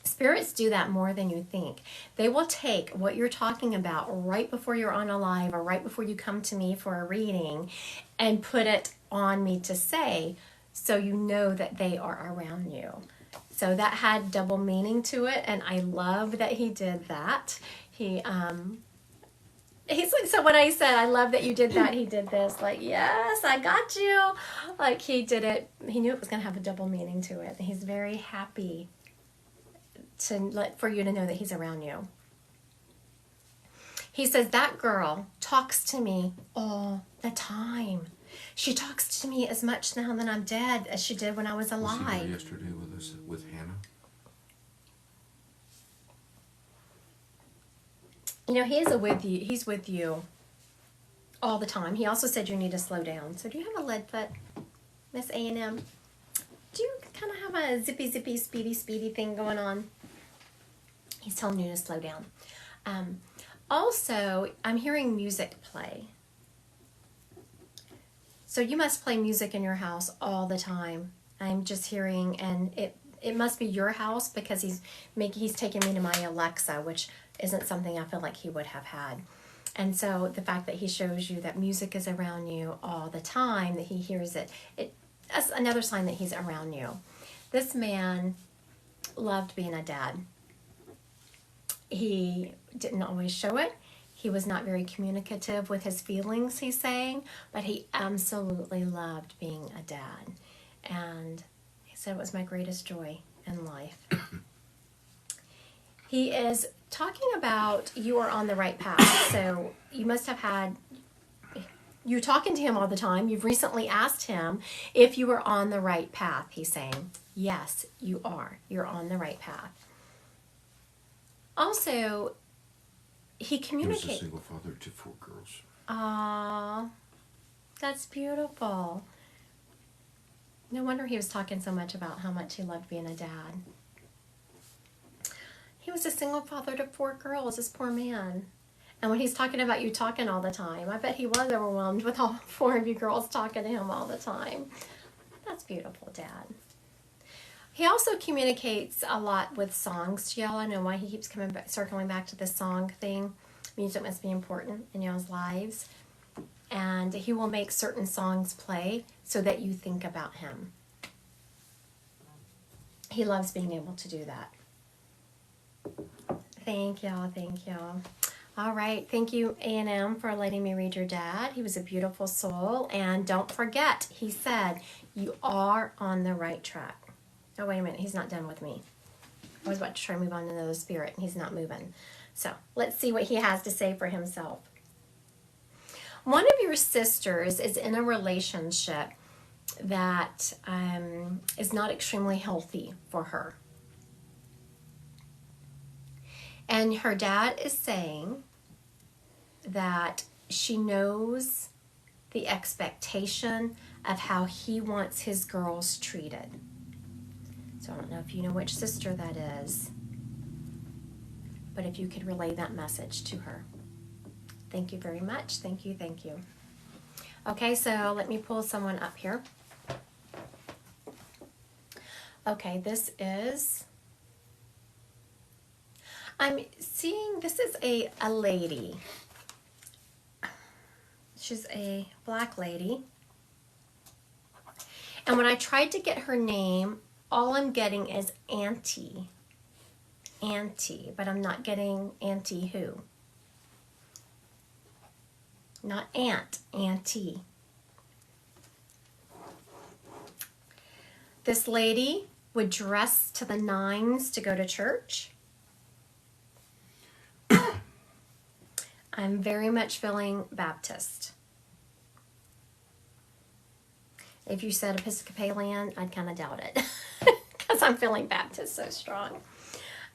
Spirits do that more than you think. They will take what you're talking about right before you're on a live or right before you come to me for a reading and put it on me to say, so you know that they are around you. So that had double meaning to it, and I love that he did that. He's like, so when I said, I love that you did that, he did this, like, yes, I got you. Like, he did it, he knew it was going to have a double meaning to it. He's very happy for you to know that he's around you. He says, that girl talks to me all the time. She talks to me as much now that I'm dead as she did when I was Was he alive. there yesterday with us, with Hannah? You know, he's with you all the time. He also said you need to slow down. So do you have a lead foot, Miss A&M? Do you kind of have a zippy, speedy thing going on? He's telling you to slow down. Also, I'm hearing music play. So you must play music in your house all the time. I'm just hearing, and it must be your house because he's taking me to my Alexa, which isn't something I feel like he would have had. And so the fact that he shows you that music is around you all the time, that he hears it, that's another sign that he's around you. This man loved being a dad. He didn't always show it. He was not very communicative with his feelings, he's saying, but he absolutely loved being a dad. And he said it was my greatest joy in life. He is talking about you are on the right path. So you must have had, you're talking to him all the time. You've recently asked him if you were on the right path. He's saying, yes, you are. You're on the right path. Also, he communicates. He was a single father to 4 girls. Aww, that's beautiful. No wonder he was talking so much about how much he loved being a dad. He was a single father to 4 girls, this poor man. And when he's talking about you talking all the time, I bet he was overwhelmed with all 4 of you girls talking to him all the time. That's beautiful, Dad. He also communicates a lot with songs to y'all. I know why he keeps circling back to this song thing. Music must be important in y'all's lives. And he will make certain songs play so that you think about him. He loves being able to do that. Thank y'all, thank y'all. All right, thank you, A&M, for letting me read your dad. He was a beautiful soul. And don't forget, he said, you are on the right track. Oh, wait a minute, he's not done with me. I was about to try to move on to another spirit, and he's not moving. So let's see what he has to say for himself. One of your sisters is in a relationship that is not extremely healthy for her. And her dad is saying that she knows the expectation of how he wants his girls treated. So I don't know if you know which sister that is, but if you could relay that message to her. Thank you very much. Thank you, thank you. Okay, so let me pull someone up here. Okay, this is, I'm seeing, this is a lady. She's a black lady. And when I tried to get her name, all I'm getting is Auntie. Auntie, but I'm not getting Auntie who. Not aunt, Auntie. This lady would dress to the nines to go to church. I'm very much feeling Baptist. If you said Episcopalian, I'd kind of doubt it. Because I'm feeling Baptist so strong.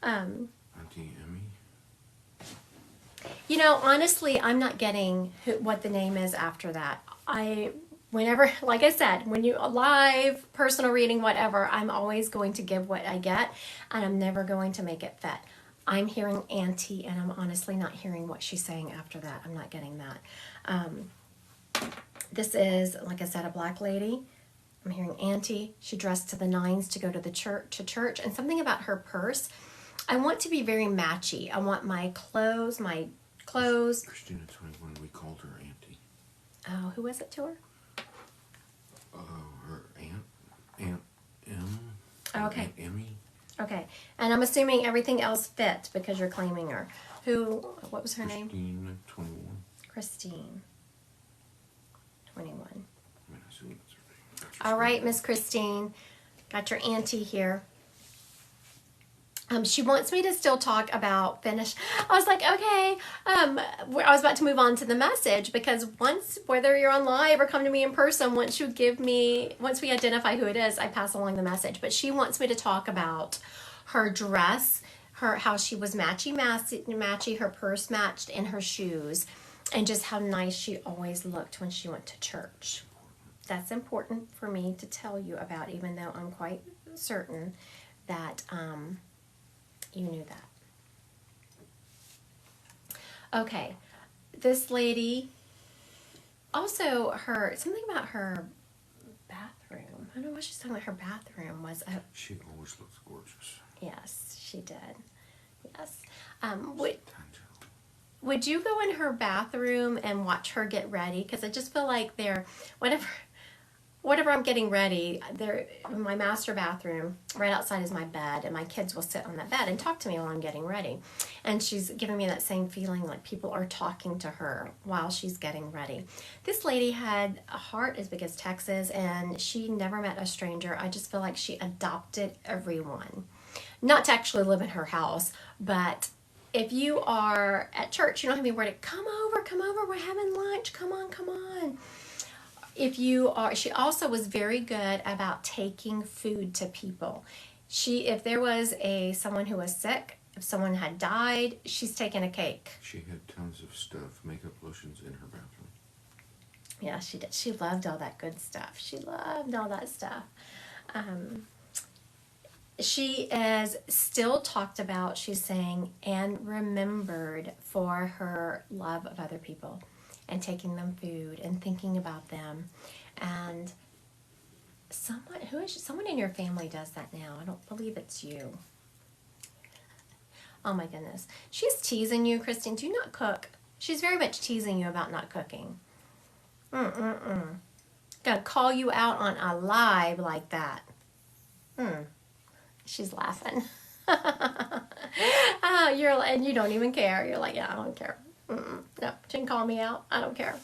Auntie Emmy? You know, honestly, I'm not getting what the name is after that. Whenever, like I said, when you live, personal reading, whatever, I'm always going to give what I get, and I'm never going to make it fit. I'm hearing Auntie, and I'm honestly not hearing what she's saying after that. I'm not getting that. This is, like I said, a black lady. I'm hearing Auntie. She dressed to the nines to go to the church, and something about her purse. I want to be very matchy. I want my clothes. Christina 21, we called her Auntie. Oh, who was it to her? Her Aunt M. Oh, okay. Aunt Emmy. Okay, and I'm assuming everything else fits because you're claiming her. What was her name? Christine 21. Christine 21. I mean, I assume that's her name. All right, Miss Christine. Got your auntie here. She wants me to still talk about finish. I was like, okay. I was about to move on to the message because whether you're on live or come to me in person, once we identify who it is, I pass along the message. But she wants me to talk about her dress, how she was matchy, her purse matched, and her shoes, and just how nice she always looked when she went to church. That's important for me to tell you about, even though I'm quite certain that you knew that. Okay, this lady, also something about her bathroom. I don't know what she's talking about. Her bathroom was She always looks gorgeous. Yes, she did. Yes. would you go in her bathroom and watch her get ready? Because I just feel like whatever I'm getting ready, there in my master bathroom, right outside is my bed, and my kids will sit on that bed and talk to me while I'm getting ready. And she's giving me that same feeling like people are talking to her while she's getting ready. This lady had a heart as big as Texas, and she never met a stranger. I just feel like she adopted everyone. Not to actually live in her house, but if you are at church, you don't have anywhere to come over, we're having lunch, come on. If you are, she also was very good about taking food to people. If there was someone who was sick, if someone had died, she's taking a cake. She had tons of stuff, makeup, lotions in her bathroom. Yeah, she did. She loved all that good stuff. She loved all that stuff. She is still talked about, she's saying, and remembered for her love of other people and taking them food and thinking about them. And someone in your family does that now. I don't believe it's you. Oh my goodness. She's teasing you, Christine. Do not cook. She's very much teasing you about not cooking. Gonna call you out on a live like that. She's laughing. And you don't even care. You're like, yeah, I don't care. No, she can call me out. I don't care.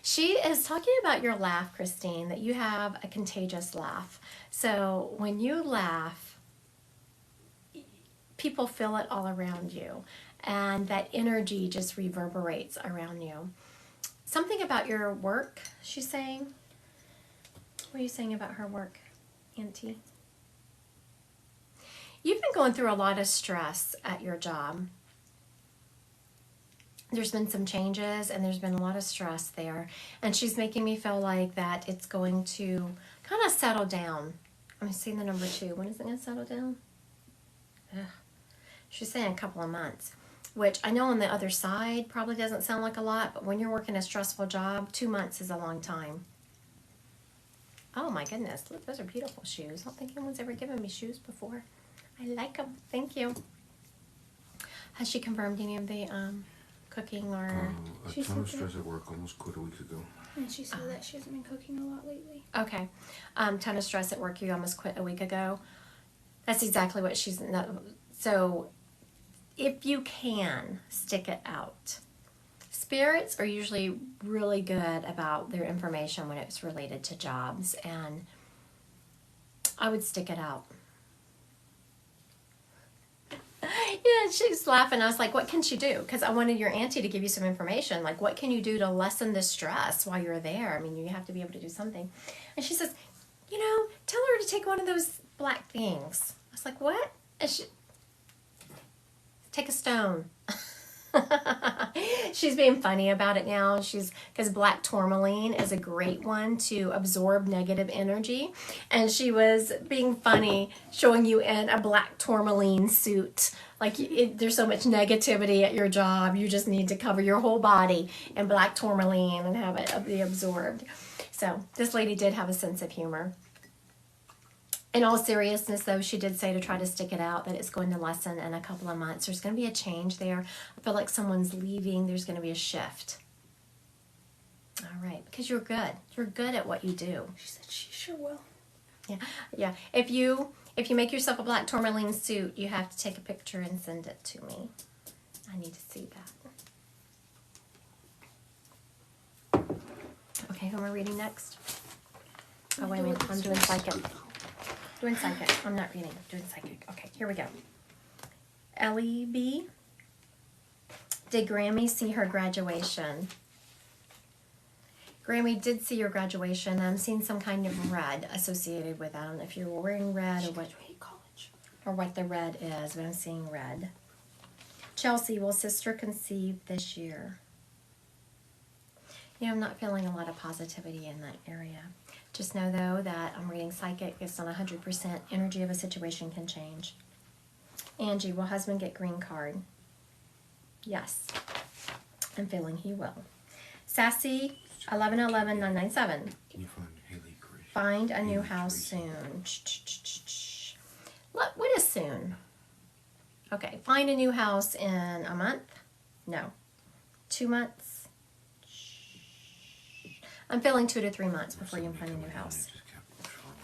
She is talking about your laugh, Christine, that you have a contagious laugh. So when you laugh, people feel it all around you, and that energy just reverberates around you. Something about your work, she's saying. What are you saying about her work, Auntie? You've been going through a lot of stress at your job. There's been some changes, and there's been a lot of stress there. And she's making me feel like that it's going to kind of settle down. I'm seeing the number 2. When is it going to settle down? She's saying a couple of months, which I know on the other side probably doesn't sound like a lot, but when you're working a stressful job, 2 months is a long time. Oh my goodness, look, those are beautiful shoes. I don't think anyone's ever given me shoes before. I like them. Thank you. Has she confirmed any of the cooking or? A ton of stress at work. Almost quit a week ago. And she said that she hasn't been cooking a lot lately. Okay. Ton of stress at work. You almost quit a week ago. That's exactly what she's. So, if you can, stick it out. Spirits are usually really good about their information when it's related to jobs, and I would stick it out. Yeah, she's laughing. I was like, what can she do? Because I wanted your auntie to give you some information. Like, what can you do to lessen the stress while you're there? I mean, you have to be able to do something. And she says, tell her to take one of those black things. I was like, what? And she, take a stone. She's being funny about it now. Because black tourmaline is a great one to absorb negative energy, and she was being funny, showing you in a black tourmaline suit. Like there's so much negativity at your job, you just need to cover your whole body in black tourmaline and have it be absorbed. So this lady did have a sense of humor. In all seriousness, though, she did say to try to stick it out, that it's going to lessen in a couple of months. There's going to be a change there. I feel like someone's leaving. There's going to be a shift. All right, because you're good. You're good at what you do. She said she sure will. Yeah. If you make yourself a black tourmaline suit, you have to take a picture and send it to me. I need to see that. Okay, who am I reading next? Oh, wait a minute. I'm doing psychic. Doing psychic. I'm not reading. Doing psychic. Okay, here we go. Ellie B. Did Grammy see her graduation? Grammy did see your graduation. I'm seeing some kind of red associated with that. I don't know if you're wearing red or what the red is, but I'm seeing red. Chelsea, will sister conceive this year? I'm not feeling a lot of positivity in that area. Just know, though, that I'm reading psychic. It's not 100%. Energy of a situation can change. Angie, will husband get green card? Yes. I'm feeling he will. Sassy, 1111-997. Can you find Haley Grace? Find a new house soon. What is soon? Okay, find a new house in a month? No. 2 months? I'm feeling 2 to 3 months before you can find a new house.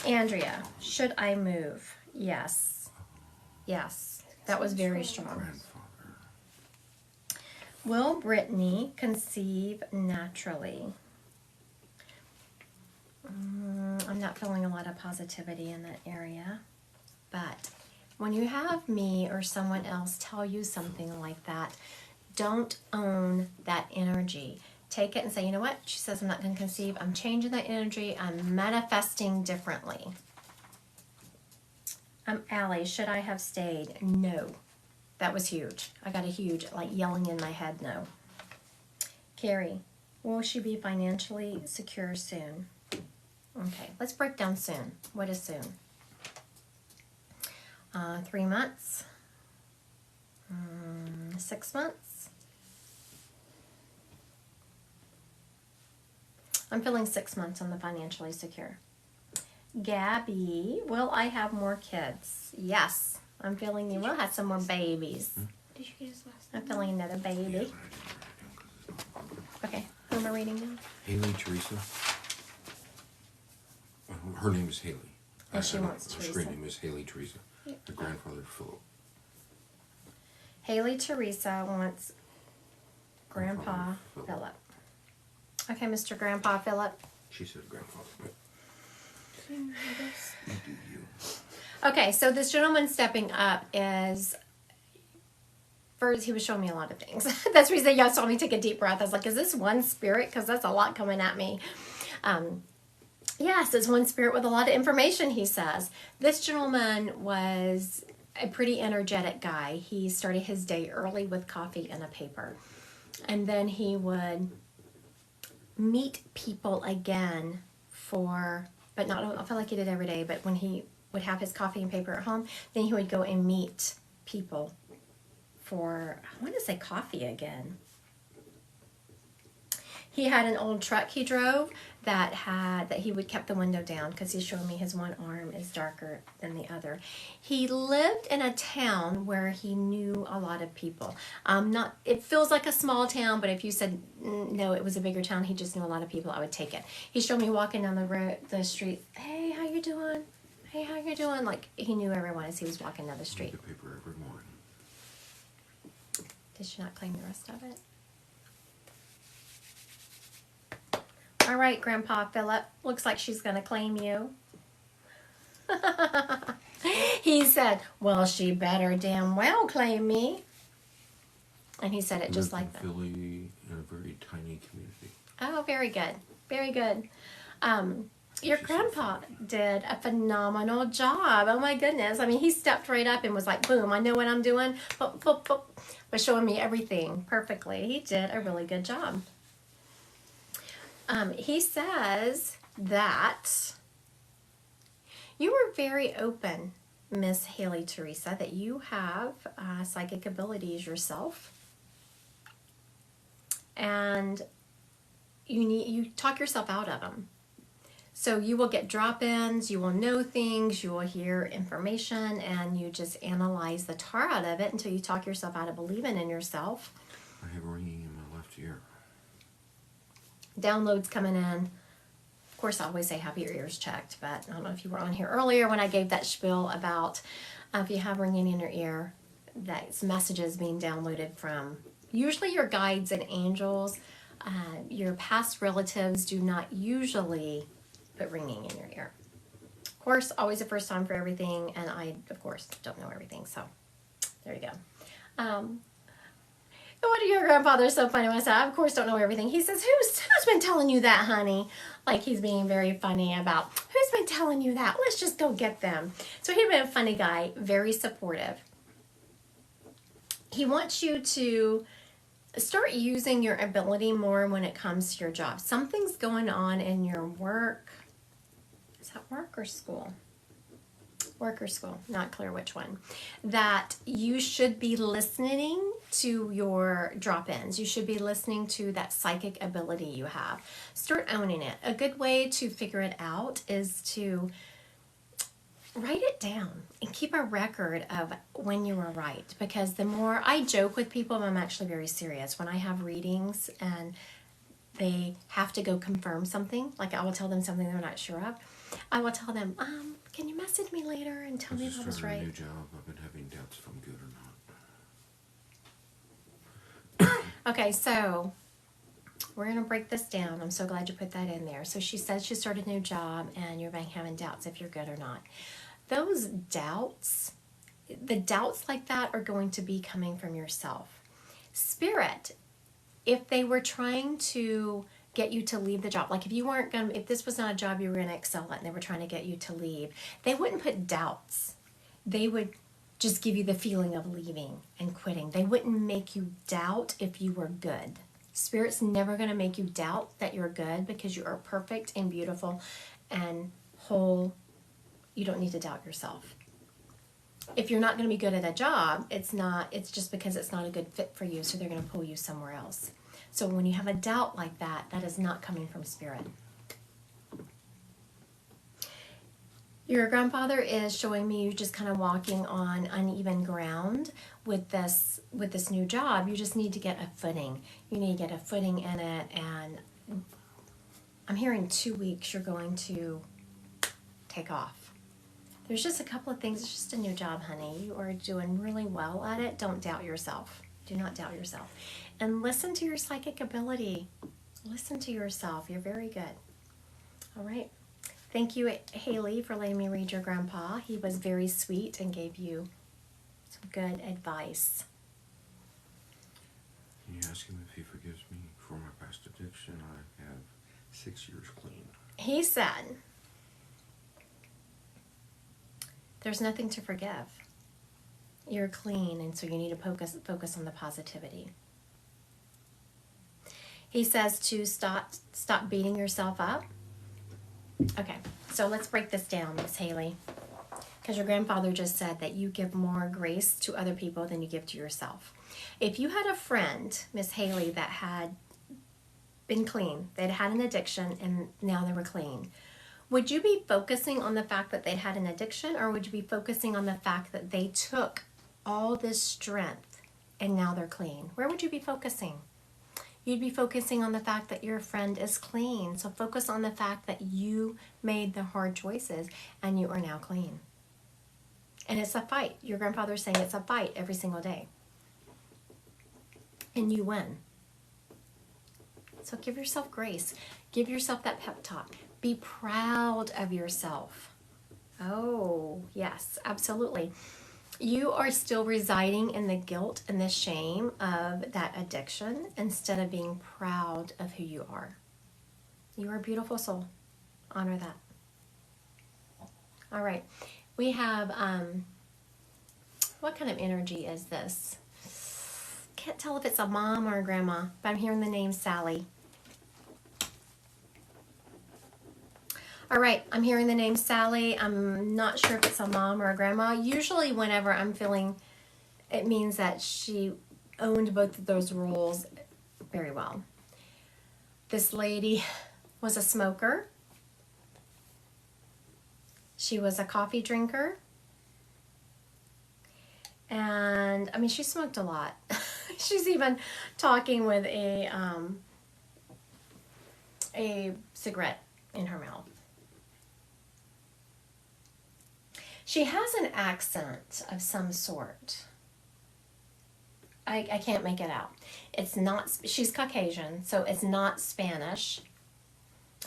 Andrea, should I move? Yes. Yes. That was very strong. Will Brittany conceive naturally? I'm not feeling a lot of positivity in that area. But when you have me or someone else tell you something like that, don't own that energy. Take it and say, you know what? She says I'm not going to conceive. I'm changing that energy. I'm manifesting differently. Allie, should I have stayed? No. That was huge. I got a huge, like, yelling in my head no. Carrie, will she be financially secure soon? Okay, let's break down soon. What is soon? 3 months? 6 months? I'm feeling 6 months on the financially secure. Gabby, will I have more kids? Yes. I'm feeling you will have some more babies. Did you get his last I'm feeling another baby. Okay, who am I reading now? Haley Teresa. Her name is Haley. And she wants Her Teresa. screen name is Haley Teresa. Her grandfather, Philip. Haley Teresa wants Grandpa Philip. Okay, Mr. Grandpa Philip. She said grandfather, but one? you do you. Okay, so this gentleman stepping up is, first, he was showing me a lot of things. That's the reason y'all saw me take a deep breath. I was like, is this one spirit? Because that's a lot coming at me. Yes, it's one spirit with a lot of information, he says. This gentleman was a pretty energetic guy. He started his day early with coffee and a paper. And then he would meet people again but not, I feel like he did every day, but when he would have his coffee and paper at home, then he would go and meet people for, I want to say coffee again. He had an old truck he drove that he would keep the window down because he showed me his one arm is darker than the other. He lived in a town where he knew a lot of people. It feels like a small town, but if you said no, it was a bigger town, he just knew a lot of people, I would take it. He showed me walking down the street. Hey, how you doing? Hey, how you doing? Like he knew everyone as he was walking down the street. Read the paper every morning. Did she not claim the rest of it? All right, Grandpa Philip. Looks like she's going to claim you. He said, well, she better damn well claim me. And he said it just like that. Philly, in a very tiny community. Oh, very good. Very good. Your grandpa did a phenomenal job. Oh, my goodness. I mean, he stepped right up and was like, boom, I know what I'm doing. Boop, boop, boop. But showing me everything perfectly. He did a really good job. He says that you were very open, Miss Haley Teresa, that you have psychic abilities yourself. And you talk yourself out of them. So you will get drop-ins, you will know things, you will hear information, and you just analyze the tar out of it until you talk yourself out of believing in yourself. I have ringing in my left ear. Downloads coming in. Of course, I always say have your ears checked, but I don't know if you were on here earlier when I gave that spiel about if you have ringing in your ear, that's messages being downloaded from usually your guides and angels. Your past relatives do not usually put ringing in your ear. Of course, always the first time for everything, and I, of course, don't know everything, so there you go. What your grandfather's so funny when I said, I of course don't know everything. He says, who's been telling you that, honey? Like he's being very funny about, who's been telling you that? Let's just go get them. So he'd been a funny guy, very supportive. He wants you to start using your ability more when it comes to your job. Something's going on in your work. Is that work or school? Work or school, not clear which one, that you should be listening to your drop-ins. You should be listening to that psychic ability you have. Start owning it. A good way to figure it out is to write it down and keep a record of when you were right, because the more I joke with people, I'm actually very serious. When I have readings and they have to go confirm something, like I will tell them something they're not sure of, I will tell them, can you message me later and tell me if I was right? A new job. I've been having doubts if I'm good or not. Okay, so we're going to break this down. I'm so glad you put that in there. So she says she started a new job and you're having doubts if you're good or not. Those doubts, the doubts like that are going to be coming from yourself. Spirit, if they were trying to get you to leave the job, like if this was not a job you were going to excel at and they were trying to get you to leave, they wouldn't put doubts. They would just give you the feeling of leaving and quitting. They wouldn't make you doubt if you were good. Spirit's never going to make you doubt that you're good, because you are perfect and beautiful and whole. You don't need to doubt yourself. If you're not going to be good at a job, it's just because it's not a good fit for you, so they're going to pull you somewhere else. So when you have a doubt like that, that is not coming from Spirit. Your grandfather is showing me you just kind of walking on uneven ground with this new job. You just need to get a footing. You need to get a footing in it, and I'm hearing 2 weeks you're going to take off. There's just a couple of things. It's just a new job, honey. You are doing really well at it. Don't doubt yourself. Do not doubt yourself. And listen to your psychic ability. Listen to yourself. You're very good. All right. Thank you, Haley, for letting me read your grandpa. He was very sweet and gave you some good advice. Can you ask him if he forgives me for my past addiction? I have 6 years clean. He said, there's nothing to forgive. You're clean, and so you need to focus on the positivity. He says to stop beating yourself up. Okay, so let's break this down, Miss Haley. Because your grandfather just said that you give more grace to other people than you give to yourself. If you had a friend, Miss Haley, that had been clean, they'd had an addiction, and now they were clean, would you be focusing on the fact that they'd had an addiction, or would you be focusing on the fact that they took all this strength and now they're clean? Where would you be focusing? You'd be focusing on the fact that your friend is clean. So focus on the fact that you made the hard choices and you are now clean. And it's a fight. Your grandfather's saying it's a fight every single day. And you win. So give yourself grace. Give yourself that pep talk. Be proud of yourself. Oh, yes, absolutely. You are still residing in the guilt and the shame of that addiction instead of being proud of who you are. You are a beautiful soul. Honor that. All right. We have, what kind of energy is this? Can't tell if it's a mom or a grandma, but I'm hearing the name Sally. All right, I'm hearing the name Sally. I'm not sure if it's a mom or a grandma. Usually whenever I'm feeling, it means that she owned both of those roles very well. This lady was a smoker. She was a coffee drinker. And, I mean, she smoked a lot. She's even talking with a cigarette in her mouth. She has an accent of some sort. I can't make it out. It's not, she's Caucasian, so it's not Spanish.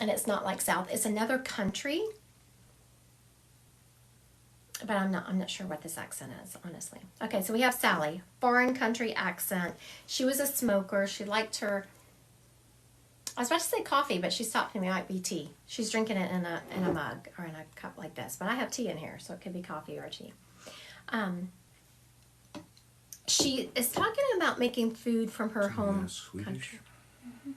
And it's not like South. It's another country. But I'm not sure what this accent is, honestly. Okay, so we have Sally. Foreign country accent. She was a smoker. She liked her, I was about to say coffee, but she stopped me. It might be tea. She's drinking it in a mug or in a cup like this. But I have tea in here, so it could be coffee or tea. She is talking about making food from her home country. Mm-hmm.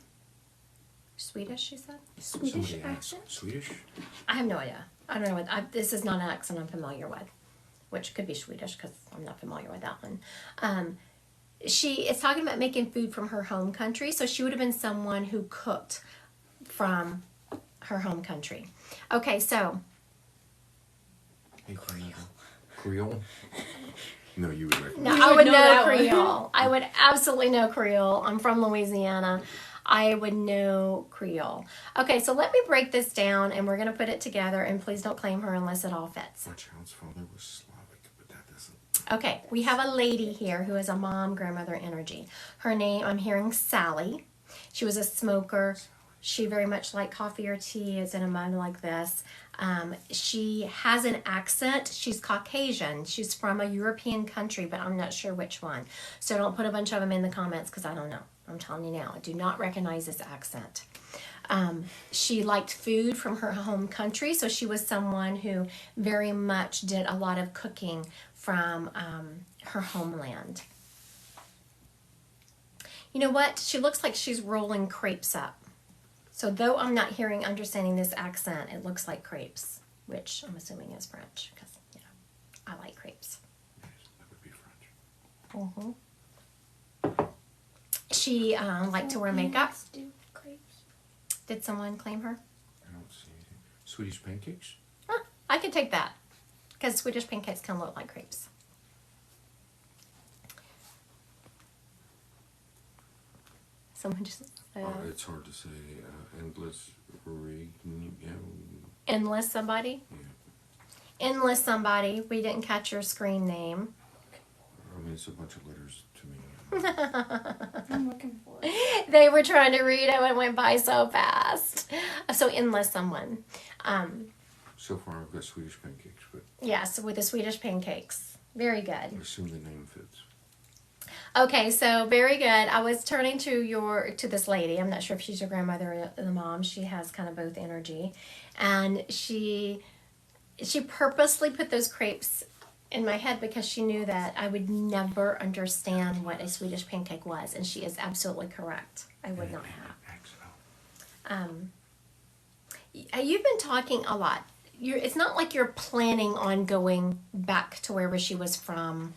Swedish, she said? Swedish accent? Swedish? I have no idea. I don't know what, this is not an accent I'm familiar with, which could be Swedish because I'm not familiar with that one. She is talking about making food from her home country, so she would have been someone who cooked from her home country. Okay, so Hey, Creole? No, you would recognize. No, You I would would know know that one. Creole. I would absolutely know Creole. I'm from Louisiana. I would know Creole. Okay, so let me break this down and we're going to put it together, and please don't claim her unless it all fits. My child's father was Slavic, but that doesn't... Okay, we have a lady here who is a mom, grandmother energy. Her name, I'm hearing Sally. She was a smoker. She very much liked coffee or tea. It's in a mug like this. She has an accent. She's Caucasian. She's from a European country, but I'm not sure which one. So don't put a bunch of them in the comments because I don't know. I'm telling you now, I do not recognize this accent. She liked food from her home country, so she was someone who very much did a lot of cooking from her homeland. You know what? She looks like she's rolling crepes up. So though I'm not understanding this accent, it looks like crepes, which I'm assuming is French because, you know, I like crepes. Yes, that would be French. She liked to wear makeup. Do crepes. Did someone claim her? I don't see anything. Swedish pancakes? Huh, I could take that because Swedish pancakes kind of look like crepes. Someone just It's hard to say. Endless enlist somebody. Yeah. Enlist somebody. We didn't catch your screen name. I mean, it's a bunch of letters to me. I'm looking for it. They were trying to read it and it went by so fast. So enlist someone. So far, I've got Swedish pancakes, but Yes, with the Swedish pancakes. Very I good. assume the name fits. Okay, so very good. I was turning to this lady. I'm not sure if she's your grandmother or the mom. She has kind of both energy, and she purposely put those crepes in my head because she knew that I would never understand what a Swedish pancake was, and she is absolutely correct. I would not have. You've been talking a lot. It's not like you're planning on going back to wherever she was from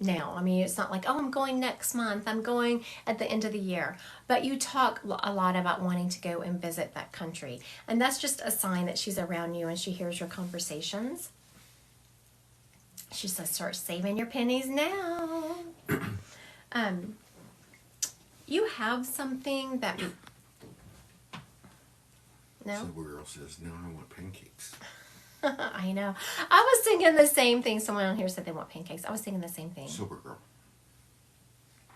now. I mean, it's not like, oh, I'm going next month. I'm going at the end of the year. But you talk a lot about wanting to go and visit that country. And that's just a sign that she's around you and she hears your conversations. She says, start saving your pennies now. You have something that... No? Sober girl says, now I want pancakes. I know. I was thinking the same thing. Someone on here said they want pancakes. I was thinking the same thing. Sober girl.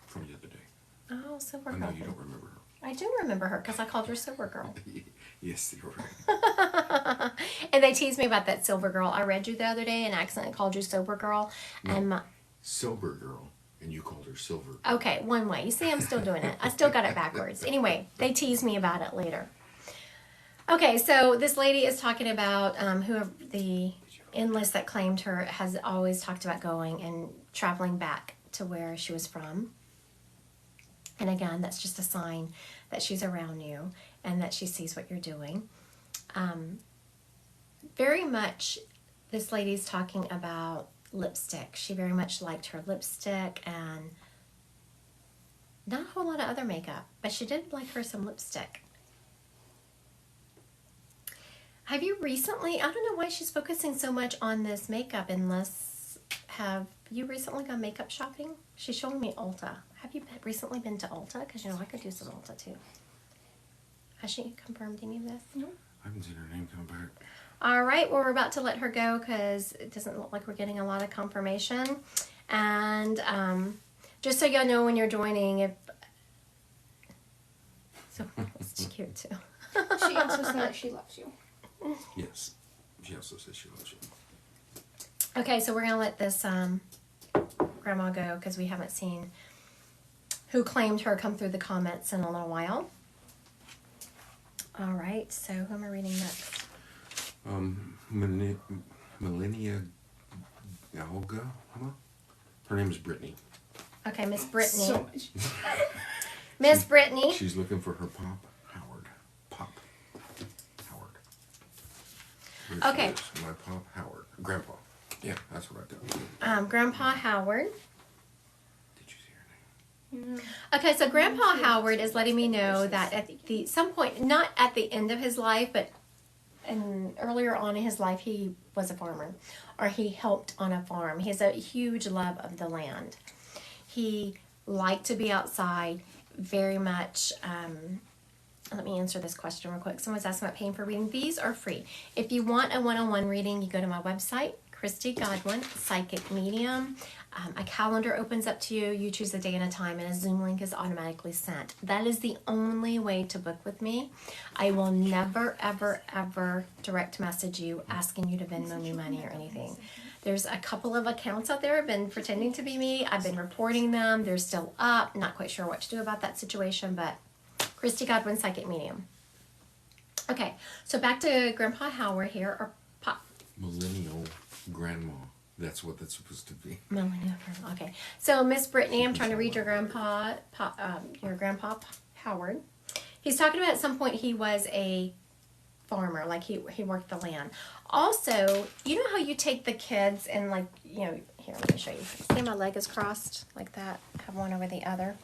From the other day. Oh, Sober I Girl. know you don't remember her. I do remember her because I called her Sober Girl. Yes, you're right. And they teased me about that Silver Girl. I read you the other day and accidentally called you Sober Girl. No. And Sober girl, and you called her Silver Girl. okay, one way. You see, I'm still doing it. I still got it backwards. Anyway, they teased me about it later. Okay, so this lady is talking about who the enlist that claimed her has always talked about going and traveling back to where she was from. And again, that's just a sign that she's around you and that she sees what you're doing. Very much, this lady's talking about lipstick. She very much liked her lipstick and not a whole lot of other makeup, but she did like her some lipstick. Have you recently, I don't know why she's focusing so much on this makeup unless, have you recently gone makeup shopping? She's showing me Ulta. Have you recently been to Ulta? Because, you know, I could do some Ulta too. Has she confirmed any of this? No. I haven't seen her name come back. All right, well, we're about to let her go because it doesn't look like we're getting a lot of confirmation. And just so y'all know when you're joining, if... So, it's cute too. She also said she loves you. Yes. She also says she loves you. Okay, so we're going to let this grandma go because we haven't seen who claimed her come through the comments in a little while. All right, so who am I reading next? Millennia Galga? Huh? Her name is Brittany. Okay, Miss Brittany. So much. Miss Brittany. She's looking for her Pop Howard. Pop Howard. There Okay. she is. My Pop Howard. Grandpa. Yeah, that's what I got. Grandpa Howard. Did you see her name? No. Okay, so Grandpa Howard is letting me know that at some point, not at the end of his life, but and earlier on in his life, he was a farmer, or he helped on a farm. He has a huge love of the land. He liked to be outside very much. Let me answer this question real quick. Someone's asking about paying for reading. These are free. If you want a one-on-one reading, you go to my website, Christy Godwin, Psychic Medium. A calendar opens up to you. You choose a day and a time, and a Zoom link is automatically sent. That is the only way to book with me. I will never, ever, ever direct message you asking you to Venmo me money or anything. There's a couple of accounts out there have been pretending to be me. I've been reporting them. They're still up. Not quite sure what to do about that situation, but Christy Godwin, Psychic Medium. Okay, so back to Grandpa Howard here, or Pop. Millennial grandma. That's what that's supposed to be. Millennial grandma. Okay, so Miss Brittany, I'm trying to read your grandpa Howard. He's talking about at some point he was a farmer, like he worked the land. Also, you know how you take the kids and like, you know, here, let me show you. See my leg is crossed like that? I have one over the other.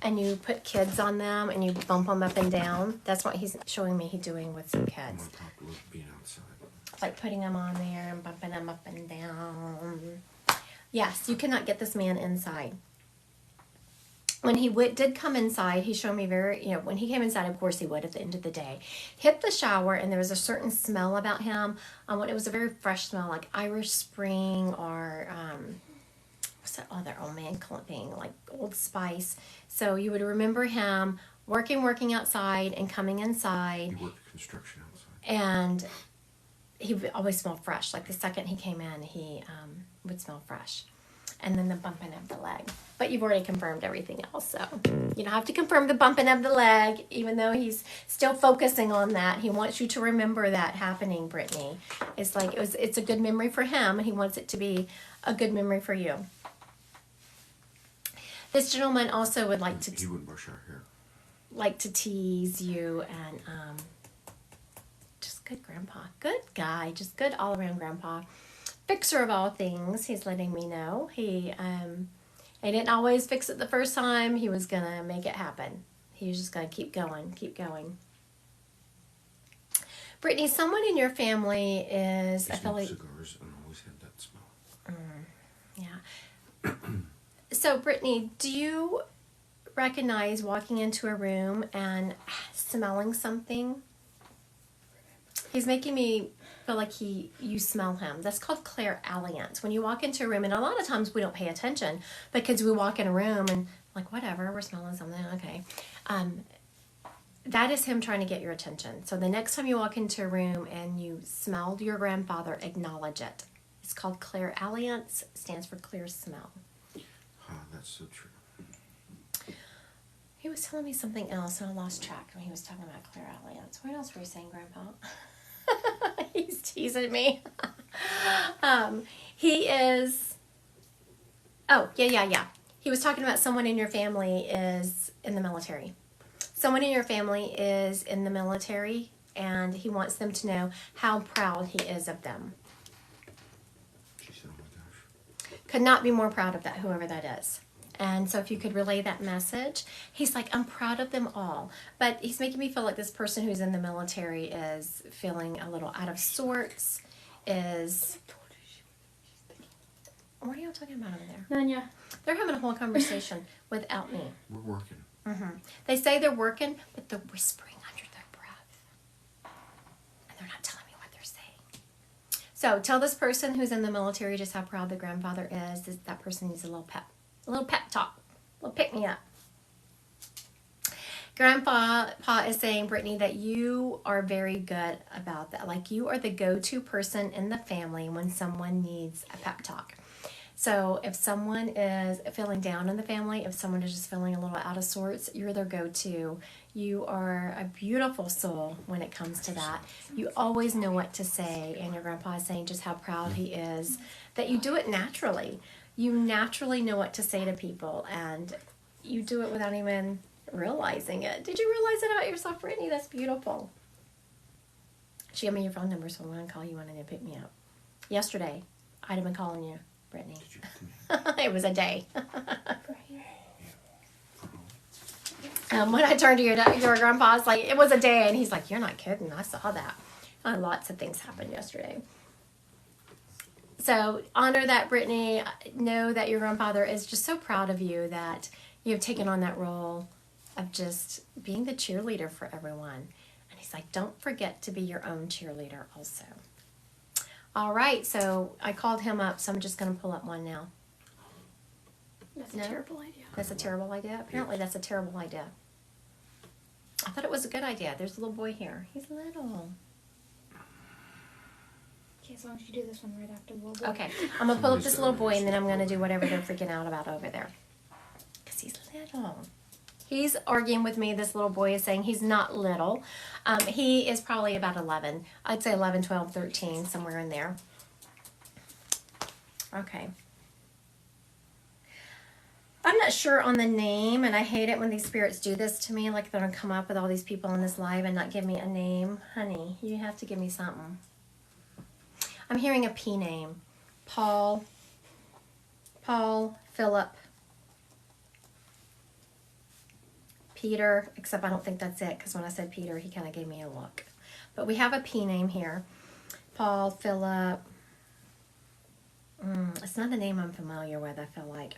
And you put kids on them and you bump them up and down. That's what he's showing me he's doing with some kids. Being outside. Like putting them on there and bumping them up and down. Yes, you cannot get this man inside. When he did come inside, he showed me when he came inside, of course he would at the end of the day. Hit the shower, and there was a certain smell about him. It was a very fresh smell, like Irish Spring or, what's that other old man thing, like Old Spice. So you would remember him working outside and coming inside. He worked construction outside. And he would always smell fresh. Like the second he came in, he would smell fresh. And then the bumping of the leg. But you've already confirmed everything else, so you don't have to confirm the bumping of the leg, even though he's still focusing on that. He wants you to remember that happening, Brittany. It's like it's a good memory for him, and he wants it to be a good memory for you. This gentleman also would like to... He wouldn't brush our hair. Like to tease you, and just good grandpa. Good guy, just good all-around grandpa. Fixer of all things, he's letting me know. He didn't always fix it the first time. He was going to make it happen. He was just going to keep going. Brittany, someone in your family is... He smoked cigars and always had that smell. Yeah. So, Brittany, do you recognize walking into a room and smelling something? He's making me feel like you smell him. That's called clairalliance. When you walk into a room, and a lot of times we don't pay attention because we walk in a room and like, whatever, we're smelling something, okay. That is him trying to get your attention. So the next time you walk into a room and you smelled your grandfather, acknowledge it. It's called clairalliance. It stands for clear smell. That's so true. He was telling me something else, and I lost track when he was talking about clairalliance. What else were you saying, Grandpa? He's teasing me. He is... Oh, yeah. He was talking about someone in your family is in the military. Someone in your family is in the military, and he wants them to know how proud he is of them. She said, oh my gosh. Could not be more proud of that, whoever that is. And so if you could relay that message, he's like, I'm proud of them all. But he's making me feel like this person who's in the military is feeling a little out of sorts, is... What are y'all talking about over there? Nanya. They're having a whole conversation without me. We're working. Mm-hmm. They say they're working, but they're whispering under their breath. And they're not telling me what they're saying. So tell this person who's in the military just how proud the grandfather is. That person needs a little pep talk, a little pick-me-up. Grandpa is saying, Brittany, that you are very good about that. Like, you are the go-to person in the family when someone needs a pep talk. So if someone is feeling down in the family, if someone is just feeling a little out of sorts, you're their go-to. You are a beautiful soul when it comes to that. You always know what to say, and your grandpa is saying just how proud he is that you do it naturally. You naturally know what to say to people, and you do it without even realizing it. Did you realize that about yourself, Brittany? That's beautiful. She gave me your phone number, so I'm going to call you when I need to pick me up. Yesterday, I'd have been calling you, Brittany. Did you get to me? It was a day. When I turned to your grandpa, it's like, it was a day, and he's like, you're not kidding. I saw that. Lots of things happened yesterday. So honor that, Brittany. Know that your grandfather is just so proud of you that you've taken on that role of just being the cheerleader for everyone. And he's like, don't forget to be your own cheerleader also. All right, so I called him up, so I'm just going to pull up one now. That's a terrible idea. That's a terrible idea? Apparently that's a terrible idea. I thought it was a good idea. There's a little boy here. He's little. Okay, as long as you do this one right after the little boy. Okay, I'm going to pull up this little boy, and then I'm going to do whatever they're freaking out about over there. Because he's little. He's arguing with me. This little boy is saying he's not little. He is probably about 11. I'd say 11, 12, 13, somewhere in there. Okay. I'm not sure on the name, and I hate it when these spirits do this to me. Like they're going to come up with all these people in this live and not give me a name. Honey, you have to give me something. I'm hearing a P name. Paul, Philip, Peter, except I don't think that's it, because when I said Peter, he kind of gave me a look. But we have a P name here. Paul, Philip. It's not a name I'm familiar with, I feel like.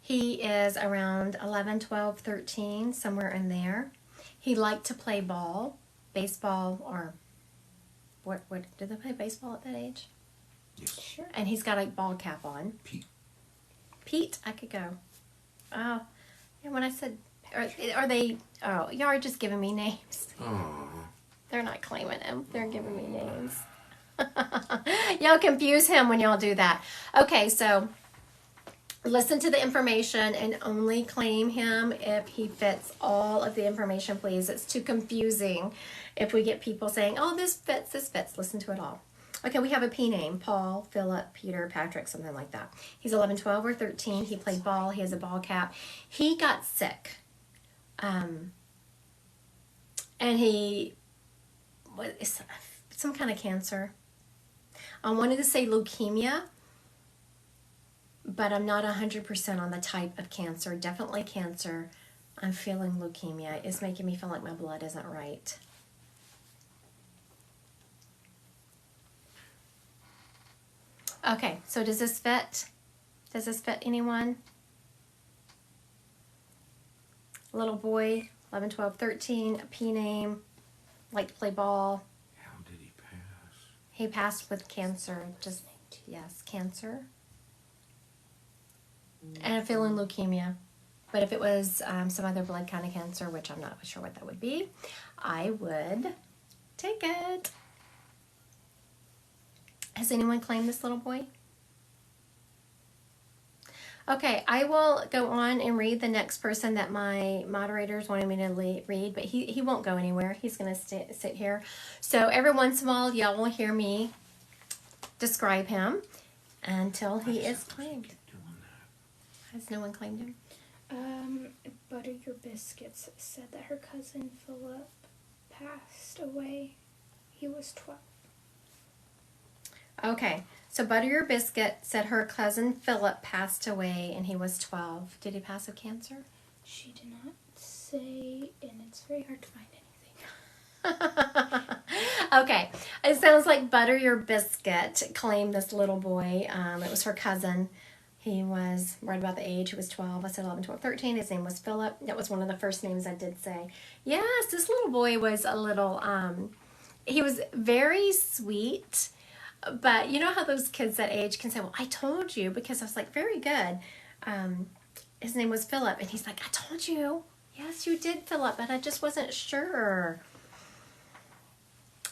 He is around 11, 12, 13, somewhere in there. He liked to play ball, baseball, or what did they play baseball at that age? Yes. Sure. And he's got a ball cap on. Pete, I could go. Oh, yeah, when I said, are they, oh, y'all are just giving me names. Oh. They're not claiming him. They're giving me names. Y'all confuse him when y'all do that. Okay, so listen to the information and only claim him if he fits all of the information, please. It's too confusing if we get people saying, oh, this fits, this fits. Listen to it all. Okay, we have a P name. Paul, Philip, Peter, Patrick, something like that. He's 11, 12, or 13. He played ball. He has a ball cap. He got sick. And he was some kind of cancer. I wanted to say leukemia, but I'm not 100% on the type of cancer. Definitely cancer. I'm feeling leukemia. It's making me feel like my blood isn't right. Okay, so does this fit? Does this fit anyone? Little boy, 11, 12, 13, a P name, liked to play ball. How did he pass? He passed with cancer. Just, yes, cancer. And I'm feeling leukemia. But if it was some other blood kind of cancer, which I'm not sure what that would be, I would take it. Has anyone claimed this little boy? Okay, I will go on and read the next person that my moderators wanted me to read, but he won't go anywhere. He's going to sit here. So every once in a while, y'all will hear me describe him until he is claimed. Has no one claimed him? Butter Your Biscuits said that her cousin Philip passed away. He was 12. Okay, so Butter Your Biscuit said her cousin Philip passed away and he was 12. Did he pass of cancer? She did not say, and it's very hard to find anything. Okay, it sounds like Butter Your Biscuit claimed this little boy. It was her cousin. He was right about the age. He was 12. I said 11, 12, 13. His name was Philip. That was one of the first names I did say. Yes, this little boy was a little, he was very sweet. But you know how those kids that age can say, well, I told you, because I was like, very good. His name was Philip. And he's like, I told you. Yes, you did, Philip, but I just wasn't sure.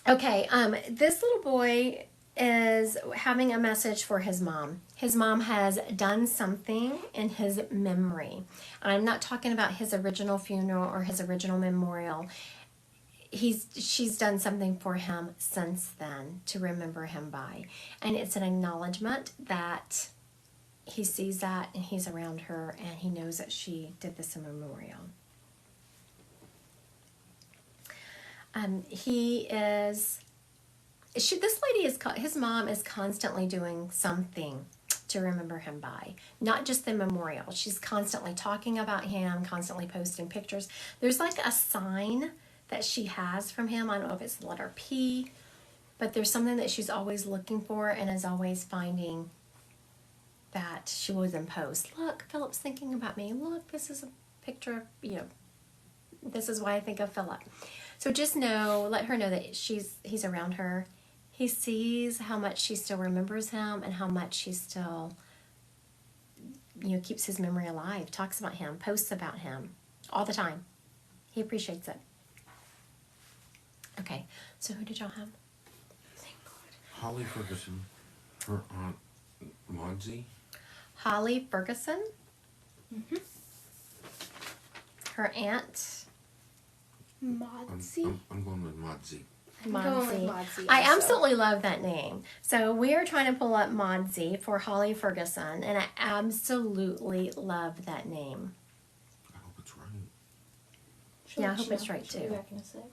Okay, this little boy is having a message for his mom. His mom has done something in his memory. And I'm not talking about his original funeral or his original memorial. She's done something for him since then to remember him by. And it's an acknowledgement that he sees that and he's around her and he knows that she did this in memorial. His mom is constantly doing something to remember him by. Not just the memorial. She's constantly talking about him, constantly posting pictures. There's like a sign that she has from him. I don't know if it's the letter P but there's something that she's always looking for and is always finding that she was in post. Look, Philip's thinking about me. Look, this is a picture of, this is why I think of Philip. So just know, let her know that he's around her. He sees how much she still remembers him and how much she still, keeps his memory alive, talks about him, posts about him all the time. He appreciates it. Okay, so who did y'all have? Thank God. Holly Ferguson, her aunt Modsy. Holly Ferguson. Mm-hmm. Her aunt. Modsy. I'm going with Modsy. I'm going with Modsy. Modsy I also. absolutely love that name. So we are trying to pull up Modsy for Holly Ferguson, and I absolutely love that name. I hope it's right. Yeah, I hope it's right too. Back in a sec.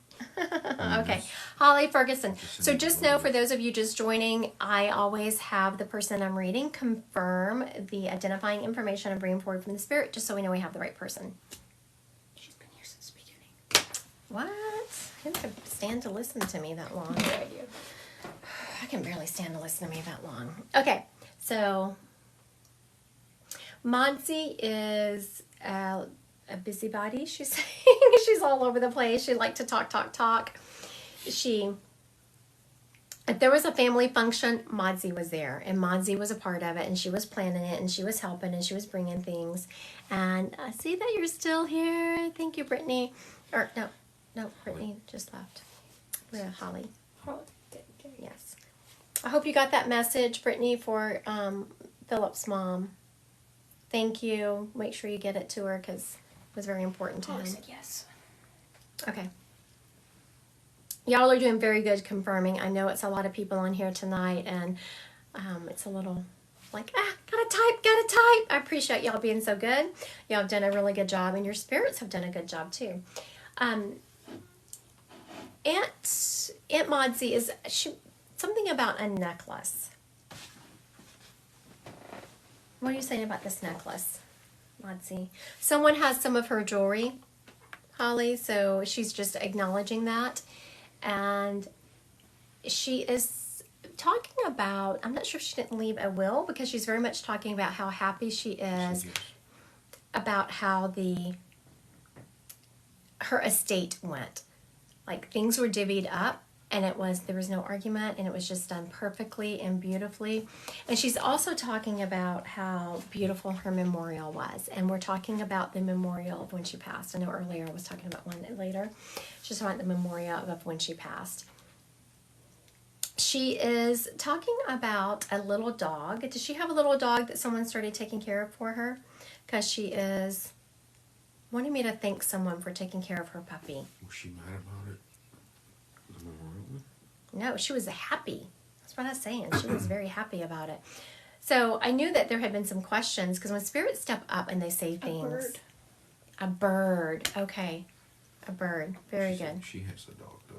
Okay, Holly Ferguson. So just know, for those of you just joining, I always have the person I'm reading confirm the identifying information I'm bringing forward from the Spirit, just so we know we have the right person. She's been here since the beginning. What? Who could stand to listen to me that long? No idea. I can barely stand to listen to me that long. Okay, so Modsy is a busybody, she's saying. She's all over the place. She liked to talk. If there was a family function, Modsy was there, and Modsy was a part of it, and she was planning it, and she was helping, and she was bringing things. And I see that you're still here. Thank you, Brittany. Or no, Brittany just left. We're Holly. Oh, okay. Yes. I hope you got that message, Brittany, for Philip's mom. Thank you. Make sure you get it to her because it was very important to Oh, I him. said yes. Okay. Y'all are doing very good confirming. I know it's a lot of people on here tonight, and it's a little like, gotta type. I appreciate y'all being so good. Y'all have done a really good job, and your spirits have done a good job too. Aunt Modsy is something about a necklace. What are you saying about this necklace, Modsy? Someone has some of her jewelry, Holly, so she's just acknowledging that. And she is talking about, I'm not sure if she didn't leave a will, because she's very much talking about how happy she is Yes. about how her estate went. Like, things were divvied up, and there was no argument, and it was just done perfectly and beautifully. And she's also talking about how beautiful her memorial was. And we're talking about the memorial of when she passed. I know earlier I was talking about one later. She's talking about the memorial of when she passed. She is talking about a little dog. Does she have a little dog that someone started taking care of for her? Because she is wanting me to thank someone for taking care of her puppy. Was she mad about it? The memorial? No, she was happy. That's what I was saying. She was very happy about it. So I knew that there had been some questions, because when spirits step up and they say things. A bird. Okay. A bird. Very She said good. She has a dog, though.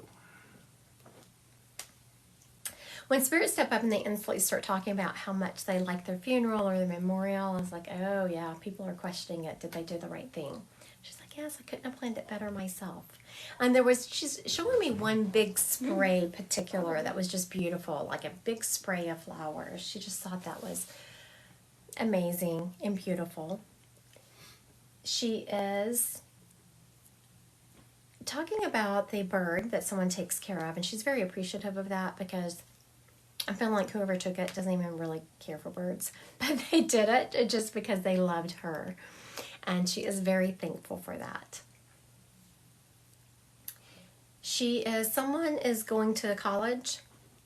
When spirits step up and they instantly start talking about how much they like their funeral or their memorial, I was like, oh yeah, people are questioning it. Did they do the right thing? She's like, yes, I couldn't have planned it better myself. And she's showing me one big spray particular that was just beautiful, like a big spray of flowers. She just thought that was amazing and beautiful. She is talking about the bird that someone takes care of, and she's very appreciative of that, because I feel like whoever took it doesn't even really care for birds, but they did it just because they loved her, and she is very thankful for that. Someone is going to college.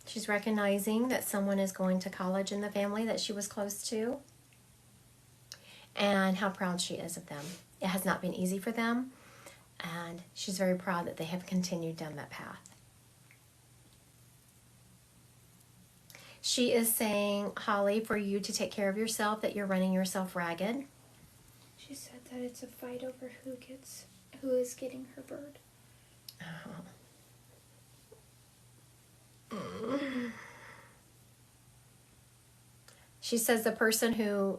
She's recognizing that someone is going to college in the family that she was close to, and how proud she is of them. It has not been easy for them, and she's very proud that they have continued down that path. She is saying, Holly, for you to take care of yourself, that you're running yourself ragged. She said that it's a fight over who is getting her bird. She says the person who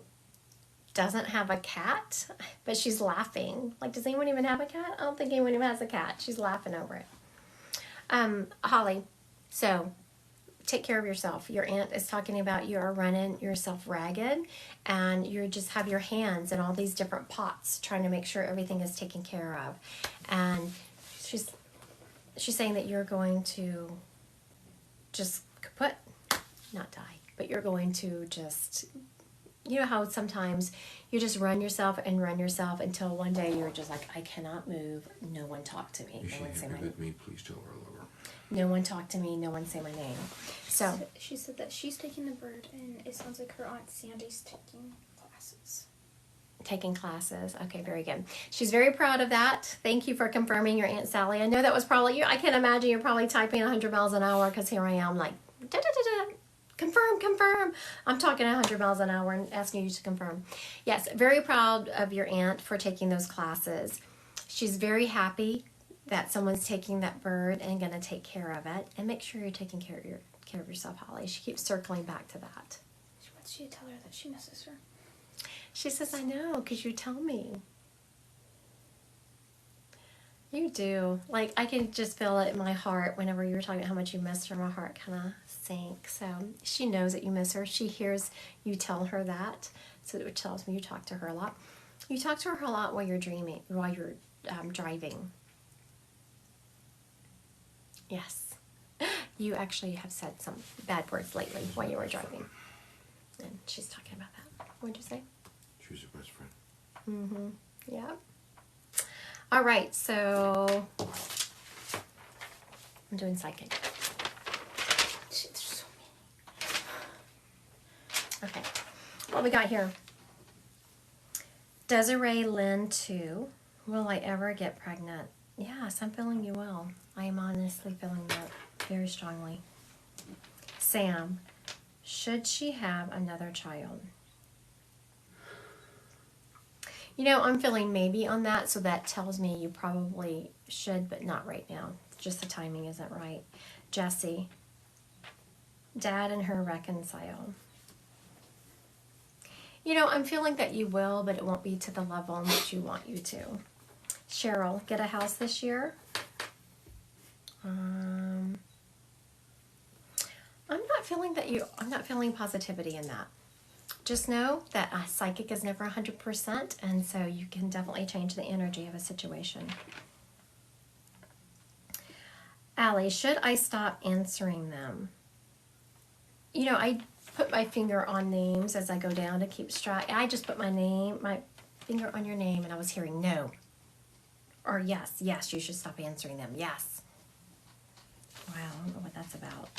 doesn't have a cat, but she's laughing. Like, does anyone even have a cat? I don't think anyone even has a cat. She's laughing over it. Holly, so take care of yourself. Your aunt is talking about you are running yourself ragged, and you just have your hands in all these different pots trying to make sure everything is taken care of. And she's saying that you're going to just not die, but you're going to just, you know how sometimes you just run yourself until one day you're just like, I cannot move. No one talk to me. If No she one say my ever name. met me, please tell her I love her. No one talk to me. No one say my name. So she said that she's taking the bird, and it sounds like her Aunt Sandy's taking classes. Taking classes. Okay, very good. She's very proud of that. Thank you for confirming your Aunt Sally. I know that was probably you. I can imagine you're probably typing 100 miles an hour because here I am like, da, da, da, da. Confirm. I'm talking 100 miles an hour and asking you to confirm. Yes, very proud of your aunt for taking those classes. She's very happy that someone's taking that bird and going to take care of it. And make sure you're taking care of yourself, Holly. She keeps circling back to that. What's she tell her that she misses her? She says, I know, because you tell me. You do. Like, I can just feel it in my heart whenever you were talking about how much you missed her. My heart kind of sank. So she knows that you miss her. She hears you tell her that. So it tells me you talk to her a lot. You talk to her a lot while you're driving. Yes. You actually have said some bad words lately while you were driving. And she's talking about that. What'd you say? She was her best friend. Mm-hmm. Yeah. All right, so I'm doing psychic. There's so many. Okay. What we got here? Desiree Lynn 2. Will I ever get pregnant? Yes, I'm feeling you will. I am honestly feeling that very strongly. Sam, should she have another child? You know, I'm feeling maybe on that, so that tells me you probably should, but not right now. Just the timing isn't right. Jessie, Dad and her reconcile. You know, I'm feeling that you will, but it won't be to the level in which you want you to. Cheryl, get a house this year? I'm not feeling positivity in that. Just know that a psychic is never 100%, and so you can definitely change the energy of a situation. Allie, should I stop answering them? You know, I put my finger on names as I go down to keep track. I just put my finger on your name, and I was hearing no. Or yes, you should stop answering them. Yes. Wow, I don't know what that's about.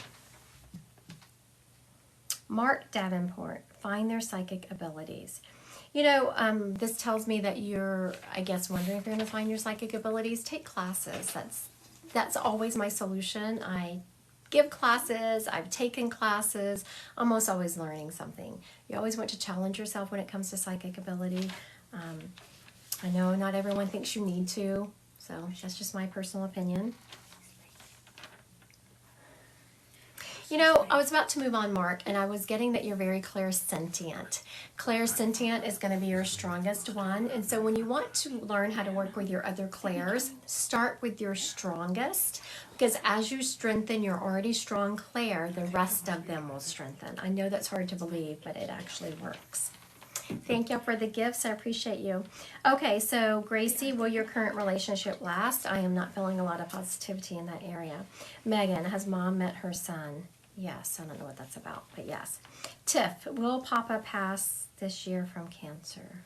Mark Davenport, find their psychic abilities. You know, this tells me that you're, I guess, wondering if you're going to find your psychic abilities. Take classes. That's always my solution. I give classes. I've taken classes. Almost always learning something. You always want to challenge yourself when it comes to psychic ability. I know not everyone thinks you need to, so that's just my personal opinion. You know, I was about to move on, Mark, and I was getting that you're very clairsentient. Clairsentient is going to be your strongest one, and so when you want to learn how to work with your other clairs, start with your strongest, because as you strengthen your already strong clair, the rest of them will strengthen. I know that's hard to believe, but it actually works. Thank you for the gifts. I appreciate you. Okay, so Gracie, will your current relationship last? I am not feeling a lot of positivity in that area. Megan, has Mom met her son? Yes, I don't know what that's about, but yes. Tiff, will Papa pass this year from cancer?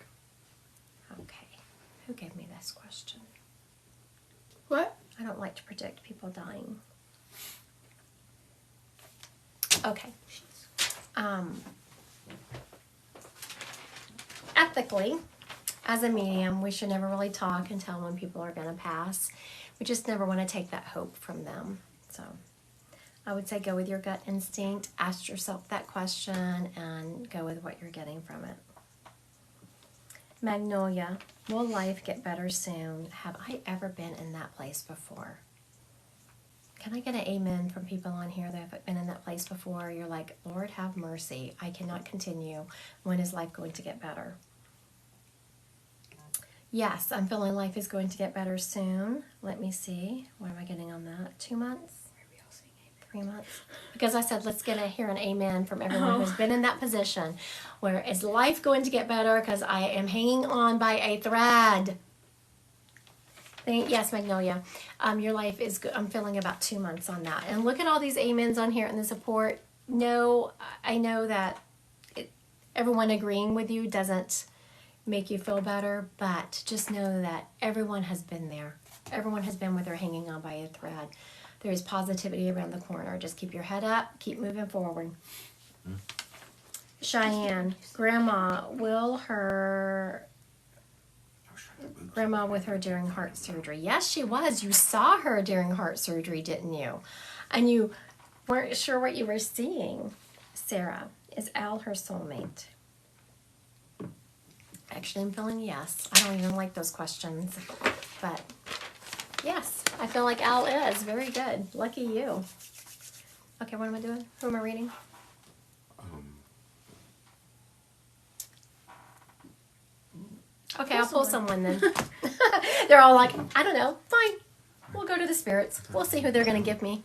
Okay, who gave me this question? What? I don't like to predict people dying. Okay. Ethically, as a medium, we should never really talk and tell when people are going to pass. We just never want to take that hope from them. So I would say go with your gut instinct, ask yourself that question, and go with what you're getting from it. Magnolia, will life get better soon? Have I ever been in that place before? Can I get an amen from people on here that have been in that place before? You're like, Lord, have mercy. I cannot continue. When is life going to get better? Yes, I'm feeling life is going to get better soon. Let me see. What am I getting on that? 2 months? 3 3 months. Because I said, let's hear an amen from everyone who's been in that position. Where is life going to get better? Because I am hanging on by a thread. Yes, Magnolia. Your life is good. I'm feeling about 2 months on that. And look at all these amens on here and the support. No, I know that everyone agreeing with you doesn't make you feel better, but just know that everyone has been there. Everyone has been where they're hanging on by a thread. There is positivity around the corner. Just keep your head up. Keep moving forward. Cheyenne, Grandma with her during heart surgery. Yes, she was. You saw her during heart surgery, didn't you? And you weren't sure what you were seeing. Sarah, is Al her soulmate? Actually, I'm feeling yes. I don't even like those questions. But yes, I feel like Al is. Very good. Lucky you. Okay, what am I doing? Who am I reading? Okay, I'll pull someone then. They're all like, I don't know. Fine. We'll go to the spirits. We'll see who they're going to give me.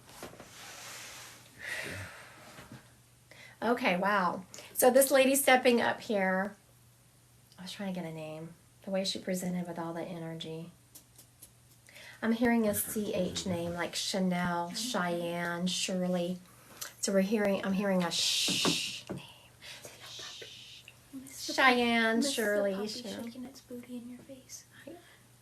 Okay, wow. So this lady stepping up here, I was trying to get a name. The way she presented with all the energy. I'm hearing a CH name like Chanel, Cheyenne, Shirley. So I'm hearing a shh name. Cheyenne, Shirley. Puppy shaking its booty in your face.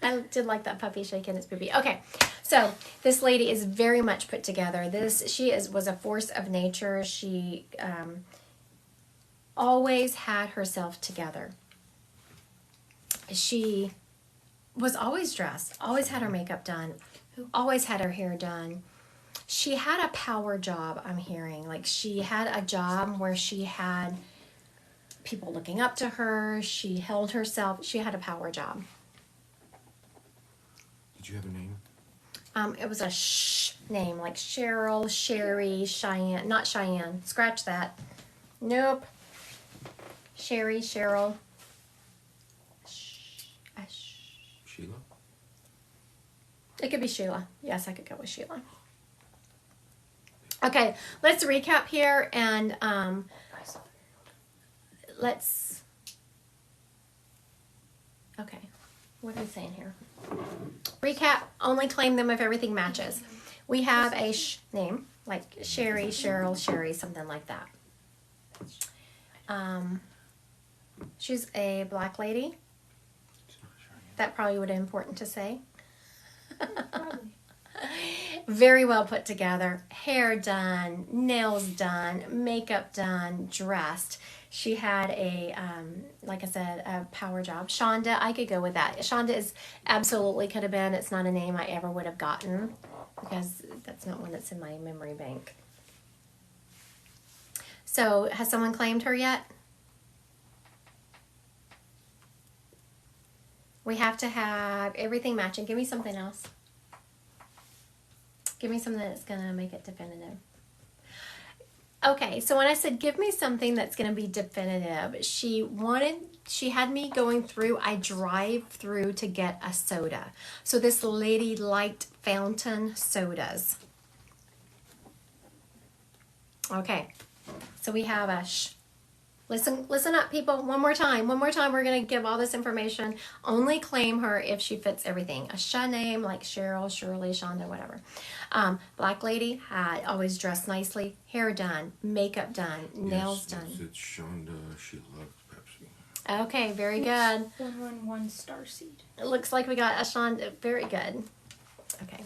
I did like that puppy shaking its booty. Okay, so this lady is very much put together. Was a force of nature. She always had herself together. She was always dressed, always had her makeup done, always had her hair done. She had a power job, I'm hearing. Like she had a job where she had people looking up to her. She held herself. She had a power job. Did you have a name? It was a shh name, like Cheryl, Sherry, Cheyenne. Not Cheyenne. Scratch that. Nope. Sherry, Cheryl. Sheila? It could be Sheila. Yes, I could go with Sheila. Okay, let's recap here and okay, what are we saying here? Recap, only claim them if everything matches. We have a name, like Sherry, Cheryl, Sherry, something like that. She's a black lady. That probably would be important to say. Very well put together. Hair done, nails done, makeup done, dressed. She had like I said, a power job. Shonda, I could go with that. Shonda is absolutely could have been. It's not a name I ever would have gotten because that's not one that's in my memory bank. So, has someone claimed her yet? We have to have everything matching. Give me something else. Give me something that's going to make it definitive. Okay, so when I said give me something that's going to be definitive, she had me going through, I drive through to get a soda. So this lady liked fountain sodas. Okay, so we have a Listen up, people. One more time. We're going to give all this information. Only claim her if she fits everything. A Sha name like Cheryl, Shirley, Shonda, whatever. Black lady had always dressed nicely. Hair done. Makeup done. Nails done. It's Shonda. She loved Pepsi. Okay, very good. 111 Starseed. It looks like we got a Shonda. Very good. Okay.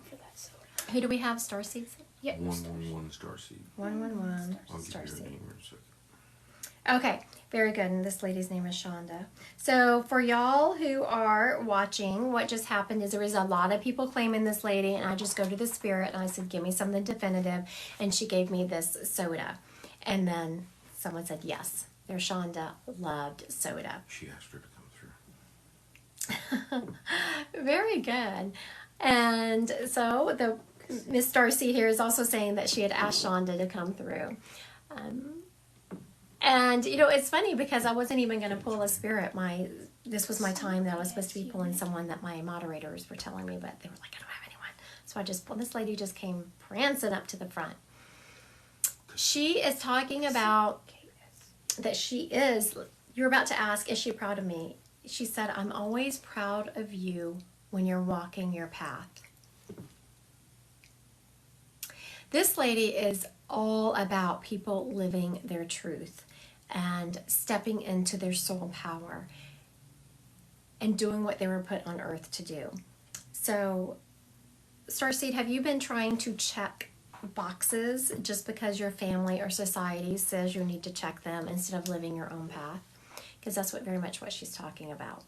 For that soda. Who do we have? Starseeds? Yeah. 111 Starseed. 111 I'll give you her Starseed. name in a second. Okay, very good. And this lady's name is Shonda. So for y'all who are watching, what just happened is there was a lot of people claiming this lady, and I just go to the spirit and I said, give me something definitive. And she gave me this soda. And then someone said, yes, their Shonda loved soda. She asked her to come through. Very good. And so the Miss Darcy here is also saying that she had asked Shonda to come through. And, you know, it's funny because I wasn't even going to pull a spirit. This was my time that I was supposed to be pulling someone that my moderators were telling me, but they were like, I don't have anyone. So this lady just came prancing up to the front. She is talking about that you're about to ask, is she proud of me? She said, I'm always proud of you when you're walking your path. This lady is all about people living their truth and stepping into their soul power and doing what they were put on earth to do. So, Starseed, have you been trying to check boxes just because your family or society says you need to check them instead of living your own path? Because that's very much what she's talking about.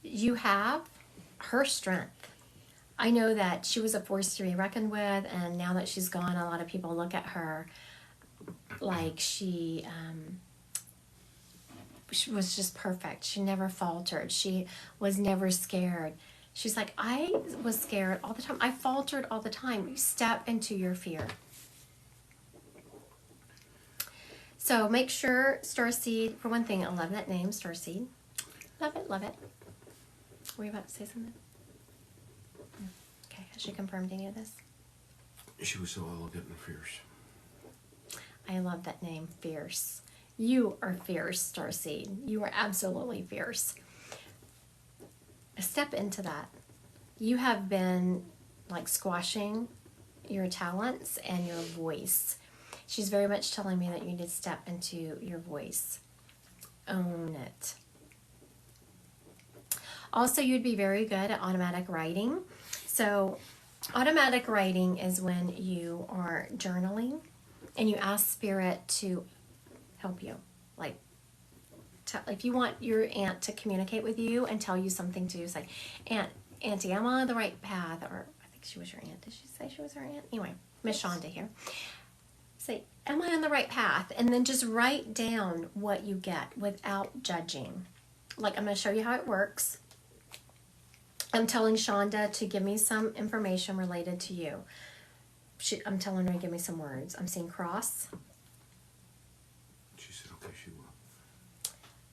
You have her strength. I know that she was a force to be reckoned with, and now that she's gone, a lot of people look at her like she was just perfect. She never faltered. She was never scared. She's like, I was scared all the time. I faltered all the time. You step into your fear. So make sure, Starseed, for one thing, I love that name, Starseed. Love it, love it. Were you about to say something? Okay, has she confirmed any of this? She was so elegant and fierce. I love that name, Fierce. You are fierce, Starseed. You are absolutely fierce. Step into that. You have been like squashing your talents and your voice. She's very much telling me that you need to step into your voice. Own it. Also, you'd be very good at automatic writing. So automatic writing is when you are journaling and you ask Spirit to help you. Like, if you want your aunt to communicate with you and tell you something to do, it's like, Auntie, am I on the right path? Or I think she was your aunt. Did she say she was her aunt? Anyway, Miss Shonda here. Say, am I on the right path? And then just write down what you get without judging. Like, I'm going to show you how it works. I'm telling Shonda to give me some information related to you. I'm telling her to give me some words. I'm seeing cross. She said, okay, she will.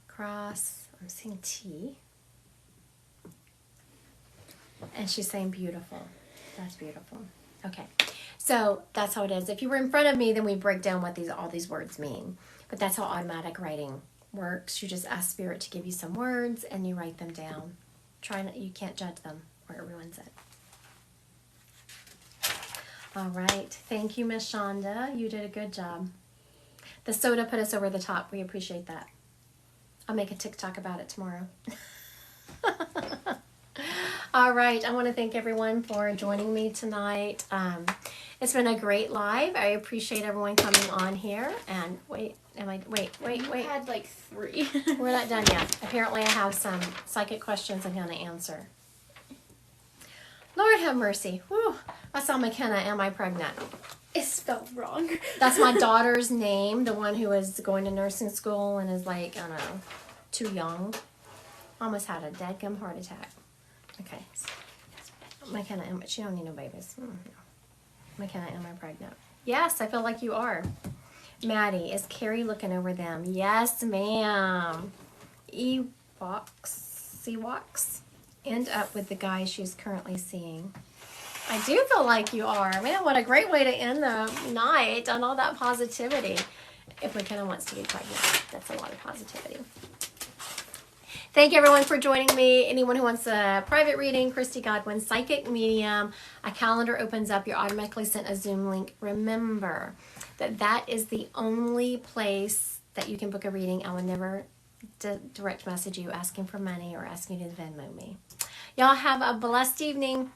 Cross. I'm seeing T. And she's saying beautiful. That's beautiful. Okay. So that's how it is. If you were in front of me, then we break down what all these words mean. But that's how automatic writing works. You just ask Spirit to give you some words and you write them down. You can't judge them or it ruins it. All right. Thank you, Miss Shonda. You did a good job. The soda put us over the top. We appreciate that. I'll make a TikTok about it tomorrow. All right. I want to thank everyone for joining me tonight. It's been a great live. I appreciate everyone coming on here. And wait. You had like 3. We're not done yet. Apparently I have some psychic questions I'm going to answer. Lord have mercy. Whew. I saw McKenna, am I pregnant? It's spelled wrong. That's my daughter's name, the one who is going to nursing school and is like, I don't know, too young. Almost had a dadgum heart attack. Okay. McKenna, she don't need no babies. No. McKenna, am I pregnant? Yes, I feel like you are. Maddie, is Carrie looking over them? Yes, ma'am. Ewoks end up with the guy she's currently seeing. I do feel like you are. Man, what a great way to end the night on all that positivity. If McKenna wants to be pregnant, that's a lot of positivity. Thank you, everyone, for joining me. Anyone who wants a private reading, Christy Godwin, Psychic Medium, a calendar opens up. You're automatically sent a Zoom link. Remember that is the only place that you can book a reading. I will never direct message you asking for money or asking you to Venmo me. Y'all have a blessed evening.